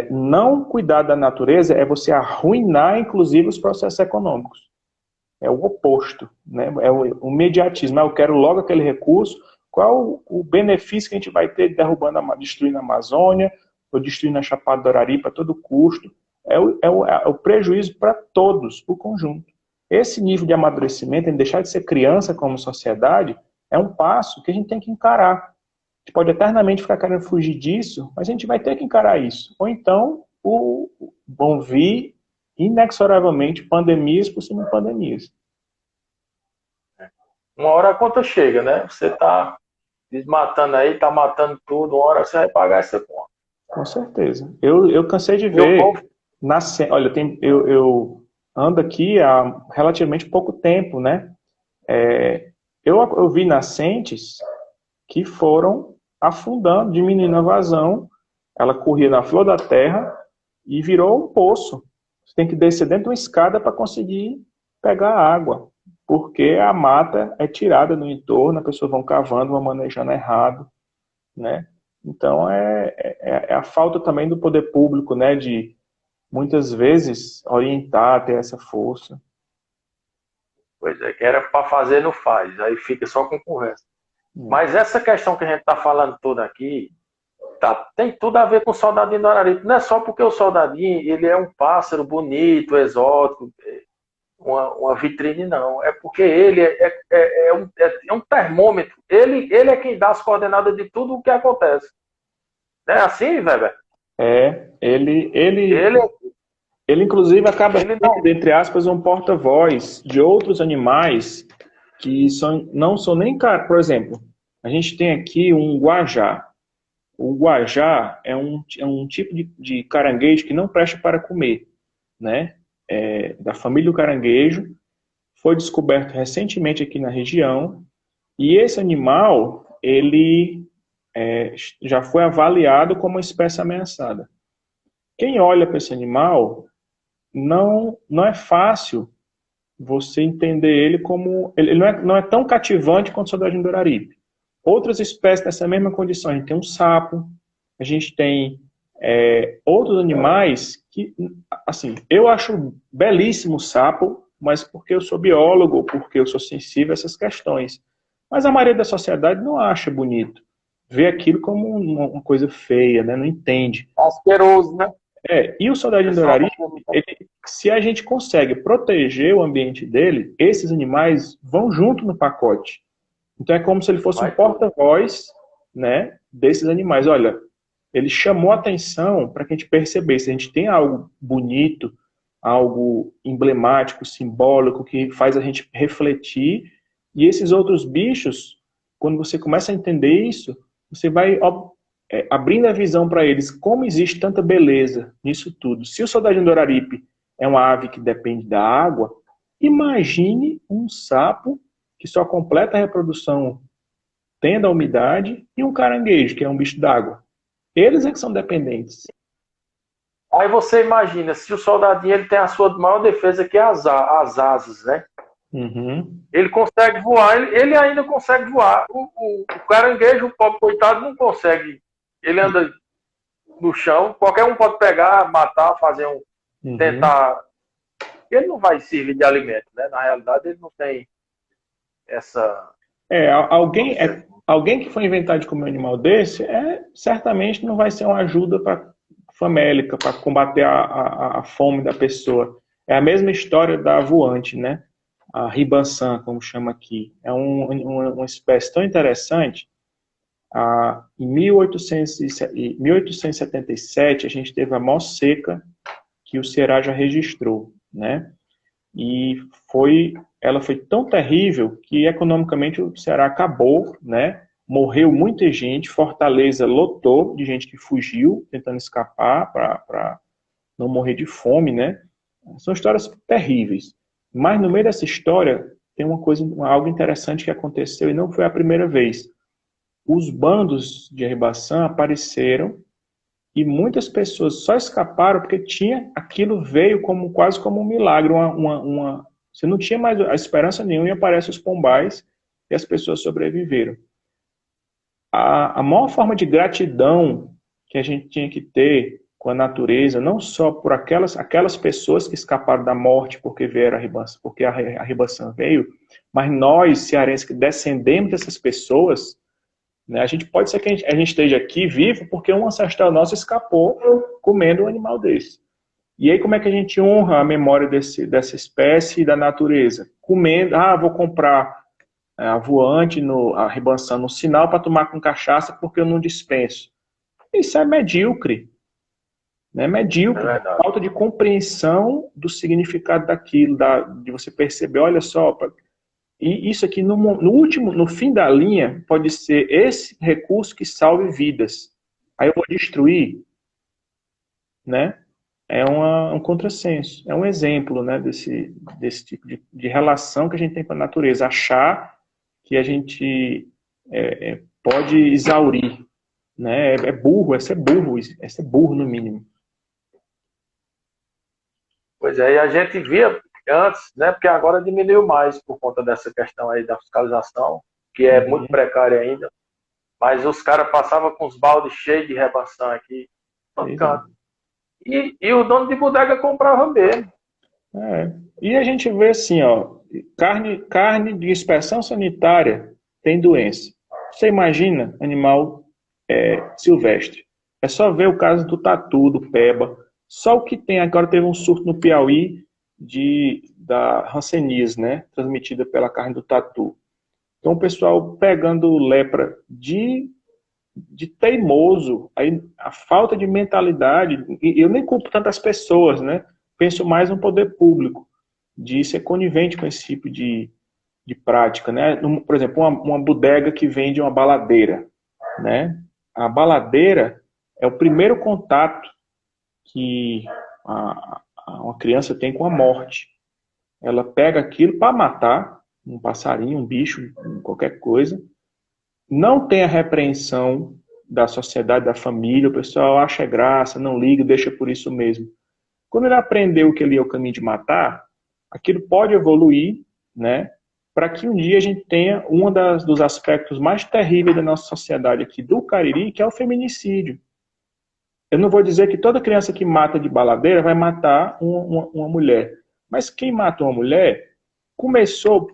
[SPEAKER 2] Não cuidar da natureza é você arruinar, inclusive, os processos econômicos. É o oposto, né? É o imediatismo. Eu quero logo aquele recurso. Qual o benefício que a gente vai ter destruindo a Amazônia ou destruindo a Chapada do Araripe a todo custo? É o prejuízo para todos, o conjunto. Esse nível de amadurecimento, em deixar de ser criança como sociedade, é um passo que a gente tem que encarar. A gente pode eternamente ficar querendo fugir disso, mas a gente vai ter que encarar isso. Ou então, vão vir inexoravelmente pandemias por cima de pandemias.
[SPEAKER 1] Uma hora a conta chega, né? Você está desmatando aí, está matando tudo, uma hora você vai pagar essa conta.
[SPEAKER 2] Com certeza. Eu cansei de ver. Olha, eu ando aqui há relativamente pouco tempo, né? Eu vi nascentes que foram afundando, diminuindo a vazão. Ela corria na flor da terra e virou um poço. Você tem que descer dentro de uma escada para conseguir pegar água, porque a mata é tirada no entorno, as pessoas vão cavando, vão manejando errado, né? Então é a falta também do poder público, né, de muitas vezes orientar, ter essa força.
[SPEAKER 1] Pois é, que era para fazer, não faz, aí fica só com conversa. Mas essa questão que a gente está falando toda aqui, tem tudo a ver com o soldadinho do Araripe. Não é só porque o soldadinho ele é um pássaro bonito, exótico, uma vitrine, não. É porque ele é um termômetro. Ele é quem dá as coordenadas de tudo o que acontece. Não é assim, Weber?
[SPEAKER 2] Ele inclusive acaba sendo, entre aspas, um porta-voz de outros animais que não são nem... Por exemplo, a gente tem aqui um guajá. O guajá é um tipo de caranguejo que não presta para comer, né? Da família do caranguejo. Foi descoberto recentemente aqui na região. E esse animal, ele já foi avaliado como uma espécie ameaçada. Quem olha para esse animal, não é fácil você entender ele como... Ele não é tão cativante quanto o soldadinho do Araripe. Outras espécies nessa mesma condição, a gente tem um sapo, a gente tem outros animais que, assim, eu acho belíssimo o sapo, mas porque eu sou biólogo, porque eu sou sensível a essas questões. Mas a maioria da sociedade não acha bonito. Vê aquilo como uma coisa feia, né? Não entende.
[SPEAKER 1] Asqueroso, né?
[SPEAKER 2] E o soldadinho do Araripe, se a gente consegue proteger o ambiente dele, esses animais vão junto no pacote. Então é como se ele fosse um porta-voz, né, desses animais. Olha, ele chamou a atenção para que a gente percebesse, a gente tem algo bonito, algo emblemático, simbólico, que faz a gente refletir, e esses outros bichos, quando você começa a entender isso, você vai abrindo a visão para eles como existe tanta beleza nisso tudo. Se o soldadinho do Araripe é uma ave que depende da água, imagine um sapo que só completa a reprodução tendo a umidade e um caranguejo, que é um bicho d'água. Eles é que são dependentes.
[SPEAKER 1] Aí você imagina, se o soldadinho ele tem a sua maior defesa, que é as asas, né?
[SPEAKER 2] Uhum.
[SPEAKER 1] Ele consegue voar, ele ainda consegue voar. O caranguejo, o pobre coitado, não consegue. Ele anda no chão, qualquer um pode pegar, matar, fazer tentar. Ele não vai servir de alimento, né? Na realidade, ele não tem essa.
[SPEAKER 2] Alguém que foi inventar de comer um animal desse, certamente não vai ser uma ajuda famélica, para combater a fome da pessoa. É a mesma história da voante, né? A ribançã, como chama aqui. É uma espécie tão interessante. Em 1877, a gente teve a maior seca que o Ceará já registrou, né? E ela foi tão terrível que economicamente o Ceará acabou, né? Morreu muita gente, Fortaleza lotou de gente que fugiu, tentando escapar para não morrer de fome, né? São histórias terríveis. Mas no meio dessa história tem algo interessante que aconteceu e não foi a primeira vez. Os bandos de Arribaçã apareceram e muitas pessoas só escaparam porque aquilo veio quase como um milagre, você não tinha mais a esperança nenhuma e aparecem os pombais e as pessoas sobreviveram. A maior forma de gratidão que a gente tinha que ter com a natureza, não só por aquelas pessoas que escaparam da morte porque vieram porque a Ribançã veio, mas nós, cearenses, que descendemos dessas pessoas, né, a gente pode ser que a gente esteja aqui vivo porque um ancestral nosso escapou comendo um animal desse. E aí como é que a gente honra a memória dessa espécie e da natureza? Comendo, vou comprar a voante, a ribançã no sinal para tomar com cachaça porque eu não dispenso. Isso é medíocre. Né? Medíocre. Falta de compreensão do significado daquilo, de você perceber, olha só, e isso aqui no fim da linha, pode ser esse recurso que salve vidas. Aí eu vou destruir, né? É um contrassenso, é um exemplo, né, desse tipo de relação que a gente tem com a natureza. Achar que a gente pode exaurir, né? É burro, esse é burro no mínimo.
[SPEAKER 1] Pois é, e a gente via antes, né, porque agora diminuiu mais por conta dessa questão aí da fiscalização, que é muito precária ainda, mas os caras passavam com os baldes cheios de rebação aqui, e o dono de bodega comprava mesmo.
[SPEAKER 2] E a gente vê assim, ó, carne de inspeção sanitária tem doença. Você imagina animal silvestre. É só ver o caso do tatu, do peba. Só o que tem agora, teve um surto no Piauí da hanseníase, né? Transmitida pela carne do tatu. Então o pessoal pegando lepra de teimoso, aí a falta de mentalidade, e eu nem culpo tantas pessoas, né? Penso mais no poder público, de ser conivente com esse tipo de prática, né? Por exemplo, uma bodega que vende uma baladeira, né? A baladeira é o primeiro contato que uma criança tem com a morte. Ela pega aquilo para matar um passarinho, um bicho, qualquer coisa. Não tem a repreensão da sociedade, da família. O pessoal acha graça, não liga, deixa por isso mesmo. Quando ele aprendeu que ele é o caminho de matar, aquilo pode evoluir, né? Para que um dia a gente tenha dos aspectos mais terríveis da nossa sociedade aqui do Cariri, que é o feminicídio. Eu não vou dizer que toda criança que mata de baladeira vai matar uma mulher. Mas quem mata uma mulher,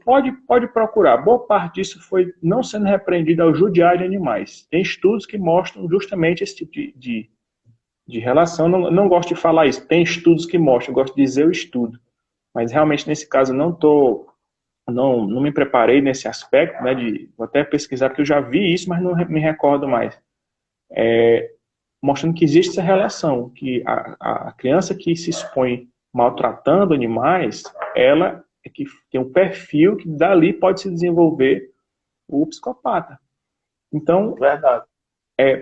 [SPEAKER 2] pode procurar. Boa parte disso foi não sendo repreendido ao judiar de animais. Tem estudos que mostram justamente esse tipo de relação. Não gosto de falar isso. Tem estudos que mostram, eu gosto de dizer o estudo. Mas realmente nesse caso não me preparei nesse aspecto, né, vou até pesquisar, porque eu já vi isso, mas não me recordo mais. Mostrando que existe essa relação, que a criança que se expõe maltratando animais, ela é que tem um perfil que dali pode se desenvolver o psicopata. Então,
[SPEAKER 1] verdade.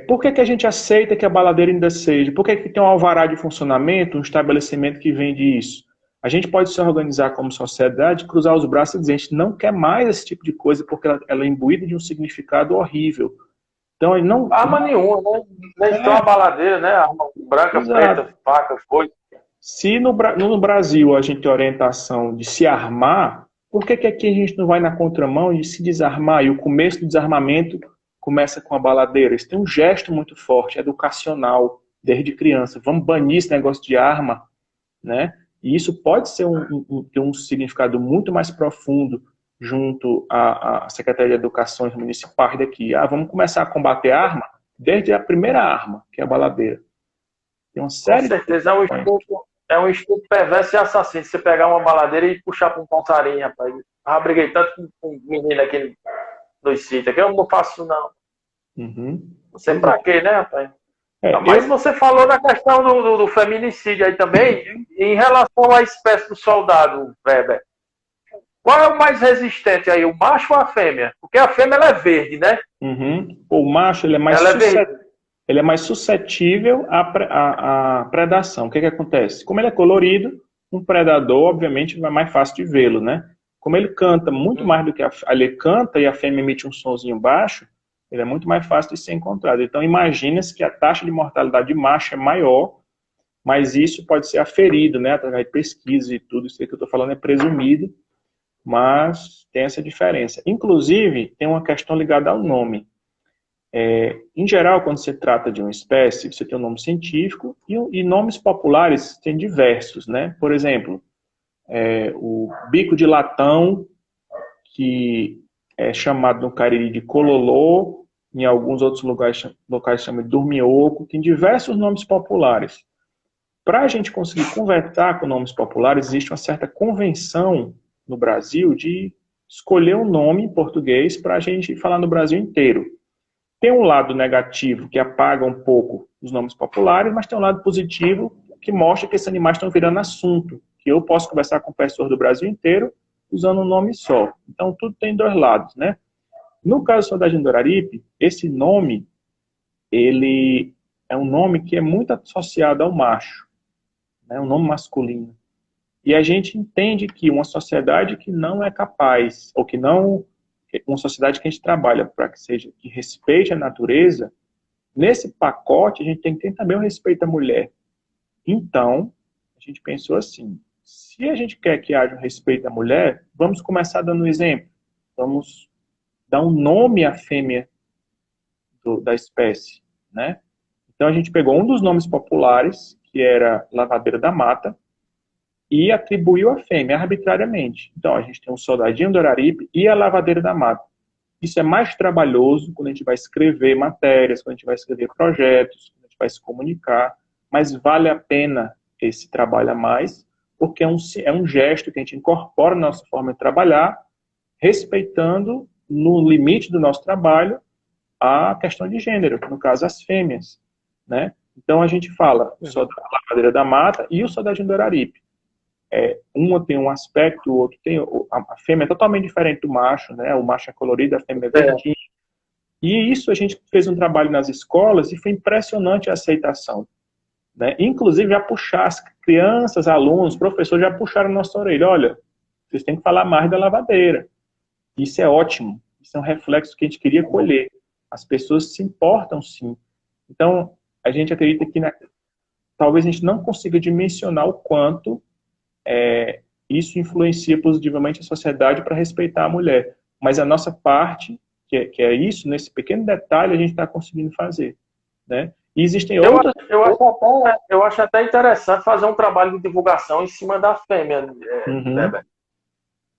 [SPEAKER 2] Por que que a gente aceita que a baladeira ainda seja? Por que que tem um alvará de funcionamento, um estabelecimento que vende isso? A gente pode se organizar como sociedade, cruzar os braços e dizer, a gente não quer mais esse tipo de coisa porque ela é imbuída de um significado horrível. Então, não...
[SPEAKER 1] Arma nenhuma, né? Nem só a baladeira, né? Arma branca,
[SPEAKER 2] Exato.
[SPEAKER 1] preta, faca, foice.
[SPEAKER 2] Se no Brasil a gente tem orientação de se armar, por que que aqui a gente não vai na contramão de se desarmar? E o começo do desarmamento começa com a baladeira. Isso tem um gesto muito forte, educacional, desde criança. Vamos banir esse negócio de arma, né? E isso pode ser ter um significado muito mais profundo junto à Secretaria de Educação municipais daqui. Vamos começar a combater a arma desde a primeira arma, que é a baladeira. Tem uma
[SPEAKER 1] Com
[SPEAKER 2] série de
[SPEAKER 1] certeza é um instinto perverso e assassino. Você pegar uma baladeira e puxar para um passarinho, rapaz. Briguei tanto com um menino aqui no sítio, que eu não faço isso, não. Não sei pra quê, né, rapaz? Mas você falou da questão do feminicídio aí também, em relação à espécie do soldado, Weber. Qual é o mais resistente aí, o macho ou a fêmea? Porque a fêmea ela é verde, né?
[SPEAKER 2] O macho ele é mais suscetível à predação. O que acontece? Como ele é colorido, um predador, obviamente, vai mais fácil de vê-lo, né? Como ele canta muito mais do que ele canta e a fêmea emite um sonzinho baixo, ele é muito mais fácil de ser encontrado. Então, imagina-se que a taxa de mortalidade de macho é maior, mas isso pode ser aferido, né? Através de pesquisa e tudo, isso que eu estou falando é presumido, mas tem essa diferença. Inclusive, tem uma questão ligada ao nome. Em geral, quando se trata de uma espécie, você tem um nome científico e nomes populares tem diversos, né? Por exemplo, o bico de latão, que é chamado no Cariri de cololô, em alguns outros locais chama de dorminhoco, tem diversos nomes populares. Para a gente conseguir conversar com nomes populares, existe uma certa convenção no Brasil de escolher um nome em português para a gente falar no Brasil inteiro. Tem um lado negativo que apaga um pouco os nomes populares, mas tem um lado positivo que mostra que esses animais estão virando assunto, que eu posso conversar com pessoas do Brasil inteiro usando um nome só. Então, tudo tem dois lados, né? No caso do soldadinho do Araripe, esse nome, ele é um nome que é muito associado ao macho, né? Um nome masculino. E a gente entende que uma sociedade que não é capaz, ou que não, uma sociedade que a gente trabalha para que seja, que respeite a natureza, nesse pacote a gente tem que ter também o respeito à mulher. Então, a gente pensou assim, se a gente quer que haja um respeito à mulher, vamos começar dando um exemplo. Vamos dar um nome à fêmea da espécie, né? Então a gente pegou um dos nomes populares, que era lavadeira da mata, e atribuiu à fêmea arbitrariamente. Então a gente tem um soldadinho do Araripe e a lavadeira da mata. Isso é mais trabalhoso quando a gente vai escrever matérias, quando a gente vai escrever projetos, quando a gente vai se comunicar, mas vale a pena esse trabalho a mais, porque é um gesto que a gente incorpora na nossa forma de trabalhar, respeitando, no limite do nosso trabalho, a questão de gênero, no caso as fêmeas, né? Então a gente fala o soldado da lavadeira da mata e o soldadinho do Araripe. Uma tem um aspecto, o outro tem... A fêmea é totalmente diferente do macho, né? O macho é colorido, a fêmea é verdinha. E isso a gente fez um trabalho nas escolas e foi impressionante a aceitação, né? Inclusive já puxar as crianças, alunos, professores já puxaram a nossa orelha. Olha, vocês têm que falar mais da lavadeira. Isso é ótimo. Isso é um reflexo que a gente queria colher. As pessoas se importam, sim. Então, a gente acredita que talvez a gente não consiga dimensionar o quanto isso influencia positivamente a sociedade para respeitar a mulher. Mas a nossa parte, que é isso, nesse pequeno detalhe, a gente está conseguindo fazer, né? E existem outras...
[SPEAKER 1] Eu acho até interessante fazer um trabalho de divulgação em cima da fêmea, né?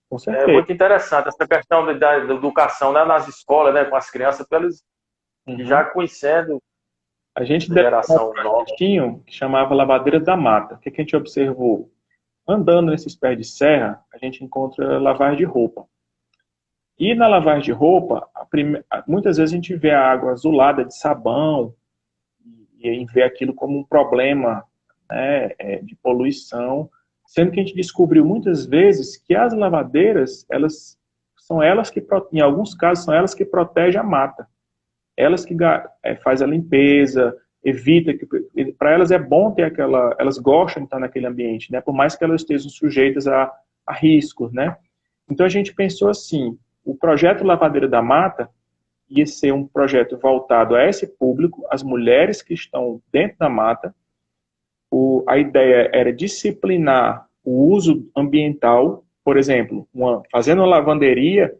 [SPEAKER 2] Com certeza.
[SPEAKER 1] É muito interessante essa questão da educação, né, nas escolas, né, com as crianças, para eles já conhecendo
[SPEAKER 2] a gente
[SPEAKER 1] geração nova.
[SPEAKER 2] Que chamava Lavadeira da Mata. O que a gente observou? Andando nesses pés de serra, a gente encontra lavagem de roupa. E na lavagem de roupa, muitas vezes a gente vê a água azulada de sabão e vê aquilo como um problema, né, de poluição, sendo que a gente descobriu muitas vezes que as lavadeiras, em alguns casos, são elas que protegem a mata. elas que faz a limpeza, evita que... Para elas é bom ter aquela... Elas gostam de estar naquele ambiente, né? Por mais que elas estejam sujeitas a riscos, né? Então a gente pensou assim, o projeto Lavadeira da Mata ia ser um projeto voltado a esse público, as mulheres que estão dentro da mata. A ideia era disciplinar o uso ambiental, por exemplo, fazendo uma lavanderia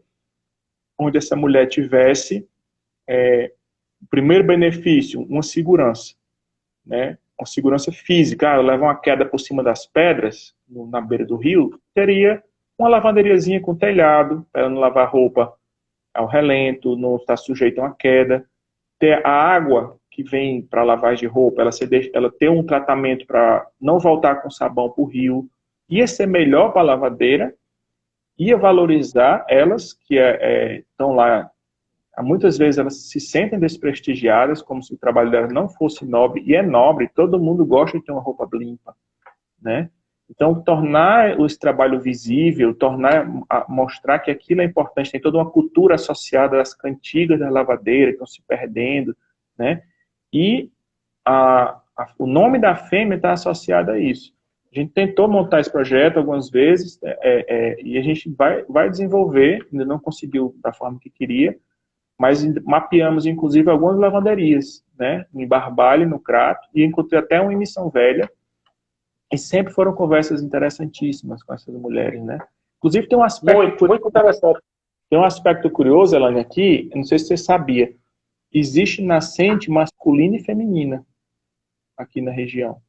[SPEAKER 2] onde essa mulher tivesse o primeiro benefício, uma segurança, né? Uma segurança física. Ela leva uma queda por cima das pedras, na beira do rio, teria uma lavanderiazinha com telhado, para ela não lavar roupa ao relento, não estar sujeita a uma queda. Ter a água que vem para lavagem de roupa, ela ter um tratamento para não voltar com sabão para o rio, ia ser melhor para a lavadeira, ia valorizar elas, que estão lá, muitas vezes elas se sentem desprestigiadas, como se o trabalho delas não fosse nobre, e é nobre, todo mundo gosta de ter uma roupa limpa, né? Então, tornar esse trabalho visível, mostrar que aquilo é importante, tem toda uma cultura associada às cantigas da lavadeira, que estão se perdendo, né? E o nome da fêmea está associado a isso. A gente tentou montar esse projeto algumas vezes, e a gente vai desenvolver, ainda não conseguiu da forma que queria, mas mapeamos, inclusive, algumas lavanderias, né? Em Barbalho, no Crato, e encontrei até uma em Missão Velha. E sempre foram conversas interessantíssimas com essas mulheres, né? Inclusive tem um aspecto
[SPEAKER 1] muito interessante.
[SPEAKER 2] Tem um aspecto curioso, Elane, aqui, não sei se você sabia, existe nascente masculina e feminina aqui na região.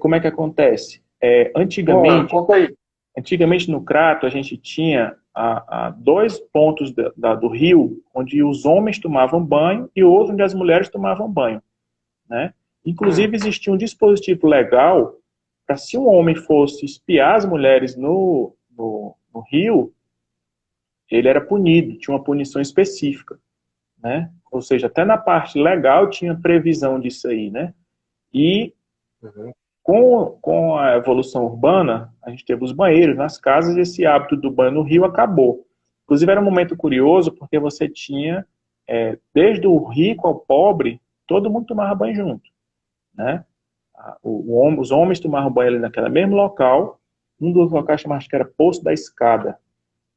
[SPEAKER 2] Como é que acontece? Antigamente no Crato a gente tinha 2 pontos do rio onde os homens tomavam banho e outro onde as mulheres tomavam banho, né? Inclusive, existia um dispositivo legal para, se um homem fosse espiar as mulheres no rio, ele era punido, tinha uma punição específica, né? Ou seja, até na parte legal tinha previsão disso aí, né? E com a evolução urbana, a gente teve os banheiros nas casas e esse hábito do banho no rio acabou. Inclusive, era um momento curioso porque você tinha, desde o rico ao pobre, todo mundo tomava banho junto, né? Os homens tomavam banho ali naquele mesmo local, um dos locais chamados que era Poço da Escada,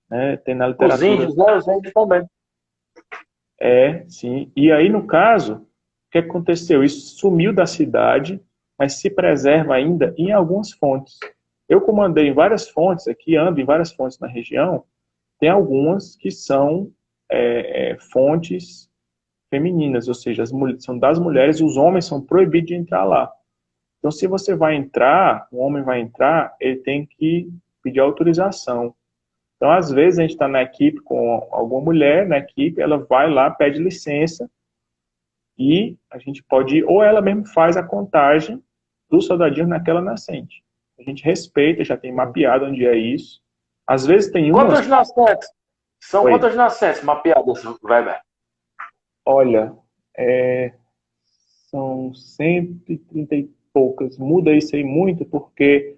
[SPEAKER 2] né? Tem na literatura.
[SPEAKER 1] Os índios, né? Os índios também.
[SPEAKER 2] Sim. E aí, no caso, o que aconteceu? Isso sumiu da cidade, mas se preserva ainda em algumas fontes. Eu comandei em várias fontes aqui, ando em várias fontes na região, tem algumas que são fontes femininas, ou seja, são das mulheres e os homens são proibidos de entrar lá. Então, se você vai entrar, um homem vai entrar, ele tem que pedir autorização. Então, às vezes, a gente está na equipe com alguma mulher na equipe, ela vai lá, pede licença, e a gente pode ir, ou ela mesmo faz a contagem dos soldadinhos naquela nascente. A gente respeita, já tem mapeado onde é isso. Às vezes tem umas...
[SPEAKER 1] Quantas nascentes? São quantas nascentes mapeadas, Weber?
[SPEAKER 2] Olha, são 130 e poucas. Muda isso aí muito, porque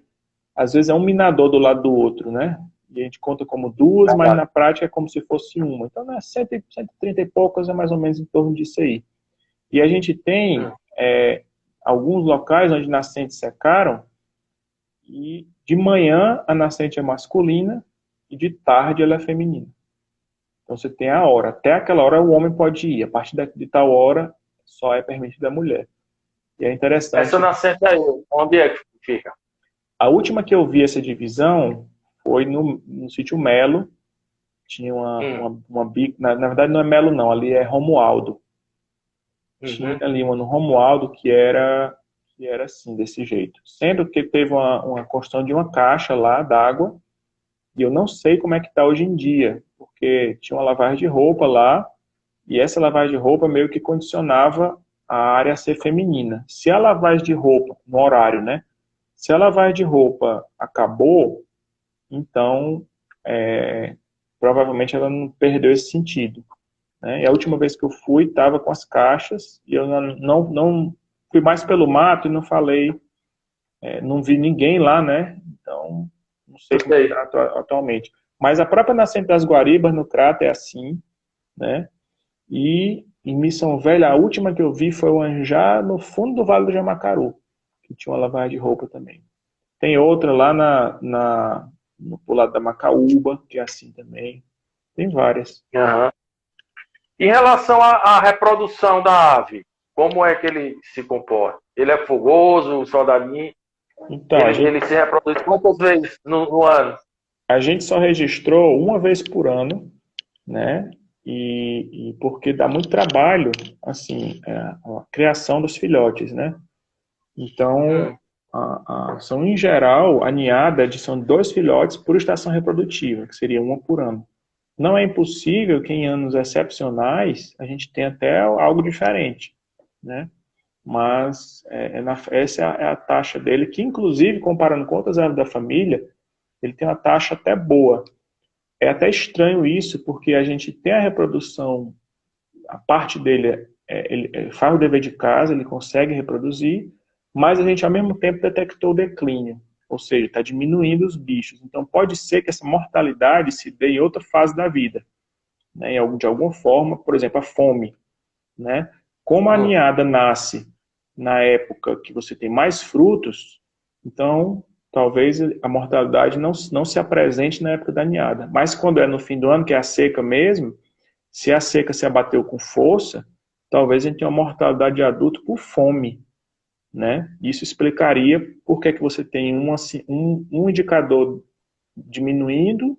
[SPEAKER 2] às vezes é um minador do lado do outro, né? E a gente conta como 2, mas na prática é como se fosse uma. Então, 130 e poucas é mais ou menos em torno disso aí. E a gente tem alguns locais onde nascentes secaram, e de manhã a nascente é masculina e de tarde ela é feminina. Então você tem a hora. Até aquela hora o homem pode ir. A partir de tal hora só é permitida a mulher. E é interessante.
[SPEAKER 1] Essa nascente aí, onde é que fica?
[SPEAKER 2] A última que eu vi essa divisão foi no sítio Melo. Tinha uma bica. Na verdade não é Melo não, ali é Romualdo. Tinha ali uma no Romualdo que era assim, desse jeito. Sendo que teve uma construção de uma caixa lá d'água, e eu não sei como é que está hoje em dia, porque tinha uma lavagem de roupa lá, e essa lavagem de roupa meio que condicionava a área a ser feminina. Se a lavagem de roupa, no horário, né? Se a lavagem de roupa acabou, então provavelmente ela não perdeu esse sentido, né? E a última vez que eu fui, estava com as caixas, e eu não fui mais pelo mato e não falei, não vi ninguém lá, né? Então, não sei como está atualmente. Mas a própria Nascente das Guaribas, no Crato, é assim, né? E em Missão Velha, a última que eu vi foi o Anjá, no fundo do Vale do Jamacaru, que tinha uma lavagem de roupa também. Tem outra lá pro lado da Macaúba, que é assim também. Tem várias.
[SPEAKER 1] Aham. Em relação à reprodução da ave, como é que ele se comporta? Ele é fogoso, o soldadinho?
[SPEAKER 2] Então,
[SPEAKER 1] Ele se reproduz quantas vezes no ano?
[SPEAKER 2] a gente só registrou uma vez por ano, né? E porque dá muito trabalho, assim, a criação dos filhotes, né? Então, são, em geral, a ninhada são 2 filhotes por estação reprodutiva, que seria uma por ano. Não é impossível que em anos excepcionais a gente tenha até algo diferente, né? Mas essa é a taxa dele, que inclusive, comparando com outras aves da família, ele tem uma taxa até boa. É até estranho isso, porque a gente tem a reprodução, a parte dele, ele faz o dever de casa, ele consegue reproduzir, mas a gente ao mesmo tempo detectou o declínio, ou seja, está diminuindo os bichos. Então pode ser que essa mortalidade se dê em outra fase da vida, né? De alguma forma, por exemplo, a fome, né? Como a ninhada nasce na época que você tem mais frutos, então talvez a mortalidade não se apresente na época da ninhada. Mas quando é no fim do ano, que é a seca mesmo, se a seca se abateu com força, talvez a gente tenha uma mortalidade de adulto por fome, né? Isso explicaria por que você tem um indicador diminuindo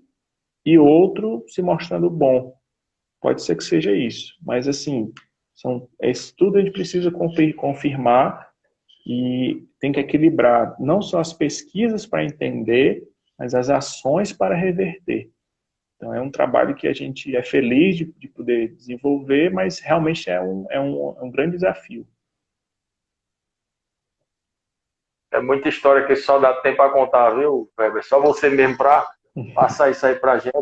[SPEAKER 2] e outro se mostrando bom. Pode ser que seja isso, mas assim, isso tudo a gente precisa confirmar e tem que equilibrar não só as pesquisas para entender, mas as ações para reverter. Então é um trabalho que a gente é feliz de poder desenvolver, mas realmente é um grande desafio.
[SPEAKER 1] É muita história que só dá tempo para contar, viu, Weber? Só você mesmo para passar isso aí para a gente.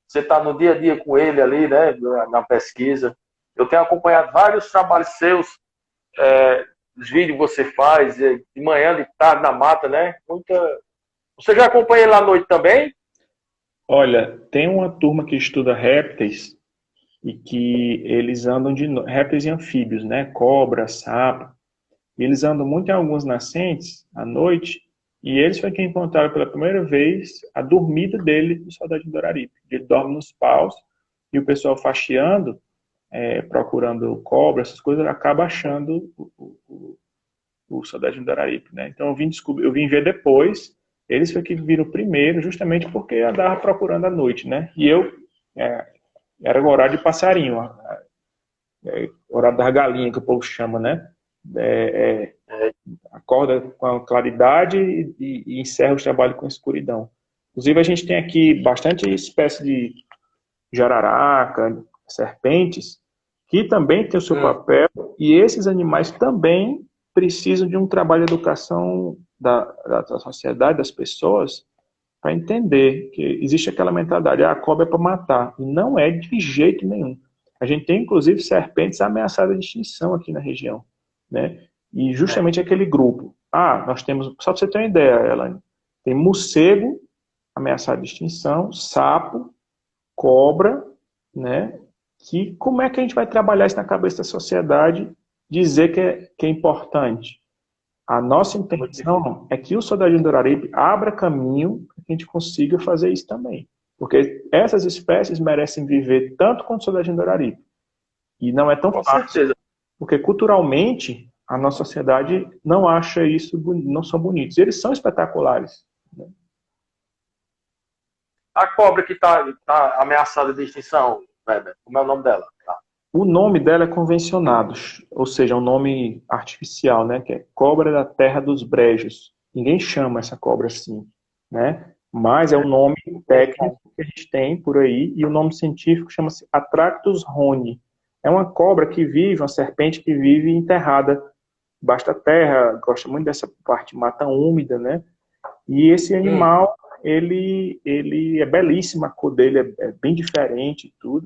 [SPEAKER 1] Você está no dia a dia com ele ali, né, na pesquisa. Eu tenho acompanhado vários trabalhos seus, os vídeos que você faz, de manhã, de tarde, na mata, né? Você já acompanha ele à noite também?
[SPEAKER 2] Olha, tem uma turma que estuda répteis e que eles andam répteis e anfíbios, né? Cobra, sapo. E eles andam muito em alguns nascentes à noite e eles foi quem encontraram pela primeira vez a dormida dele no soldadinho do Araripe. Ele dorme nos paus e o pessoal faxeando, procurando cobra, essas coisas, acaba achando o soldadinho do Araripe, né? Então eu vim ver depois, eles foi que viram primeiro, justamente porque andava procurando à noite, né? E era o horário de passarinho, horário da galinha que o povo chama, né? Acorda com a claridade e encerra o trabalho com a escuridão. Inclusive a gente tem aqui bastante espécie de jararaca, serpentes, que também tem o seu papel, e esses animais também precisam de um trabalho de educação da sociedade, das pessoas, para entender que existe aquela mentalidade, a cobra é para matar, e não é de jeito nenhum. A gente tem, inclusive, serpentes ameaçadas de extinção aqui na região, né? E justamente aquele grupo. Nós temos, só para você ter uma ideia, Elaine, tem morcego ameaçado de extinção, sapo, cobra, né? Como é que a gente vai trabalhar isso na cabeça da sociedade, dizer que é importante? A nossa intenção é que o soldadinho do Araripe abra caminho para que a gente consiga fazer isso também. Porque essas espécies merecem viver tanto quanto o soldadinho do Araripe. E não é tão fácil, porque culturalmente a nossa sociedade não acha isso, não são bonitos. Eles são espetaculares, né?
[SPEAKER 1] A cobra que está ameaçada de extinção, Weber, como é o nome dela?
[SPEAKER 2] O nome dela é convencionado, ou seja, é um nome artificial, né? Que é cobra da terra dos brejos. Ninguém chama essa cobra assim, né? Mas é um nome técnico que a gente tem por aí, e o nome científico chama-se Atractus roni. É uma cobra que vive, uma serpente que vive enterrada debaixo da terra, gosta muito dessa parte mata úmida, né? E esse animal, ele é belíssimo, a cor dele é bem diferente e tudo.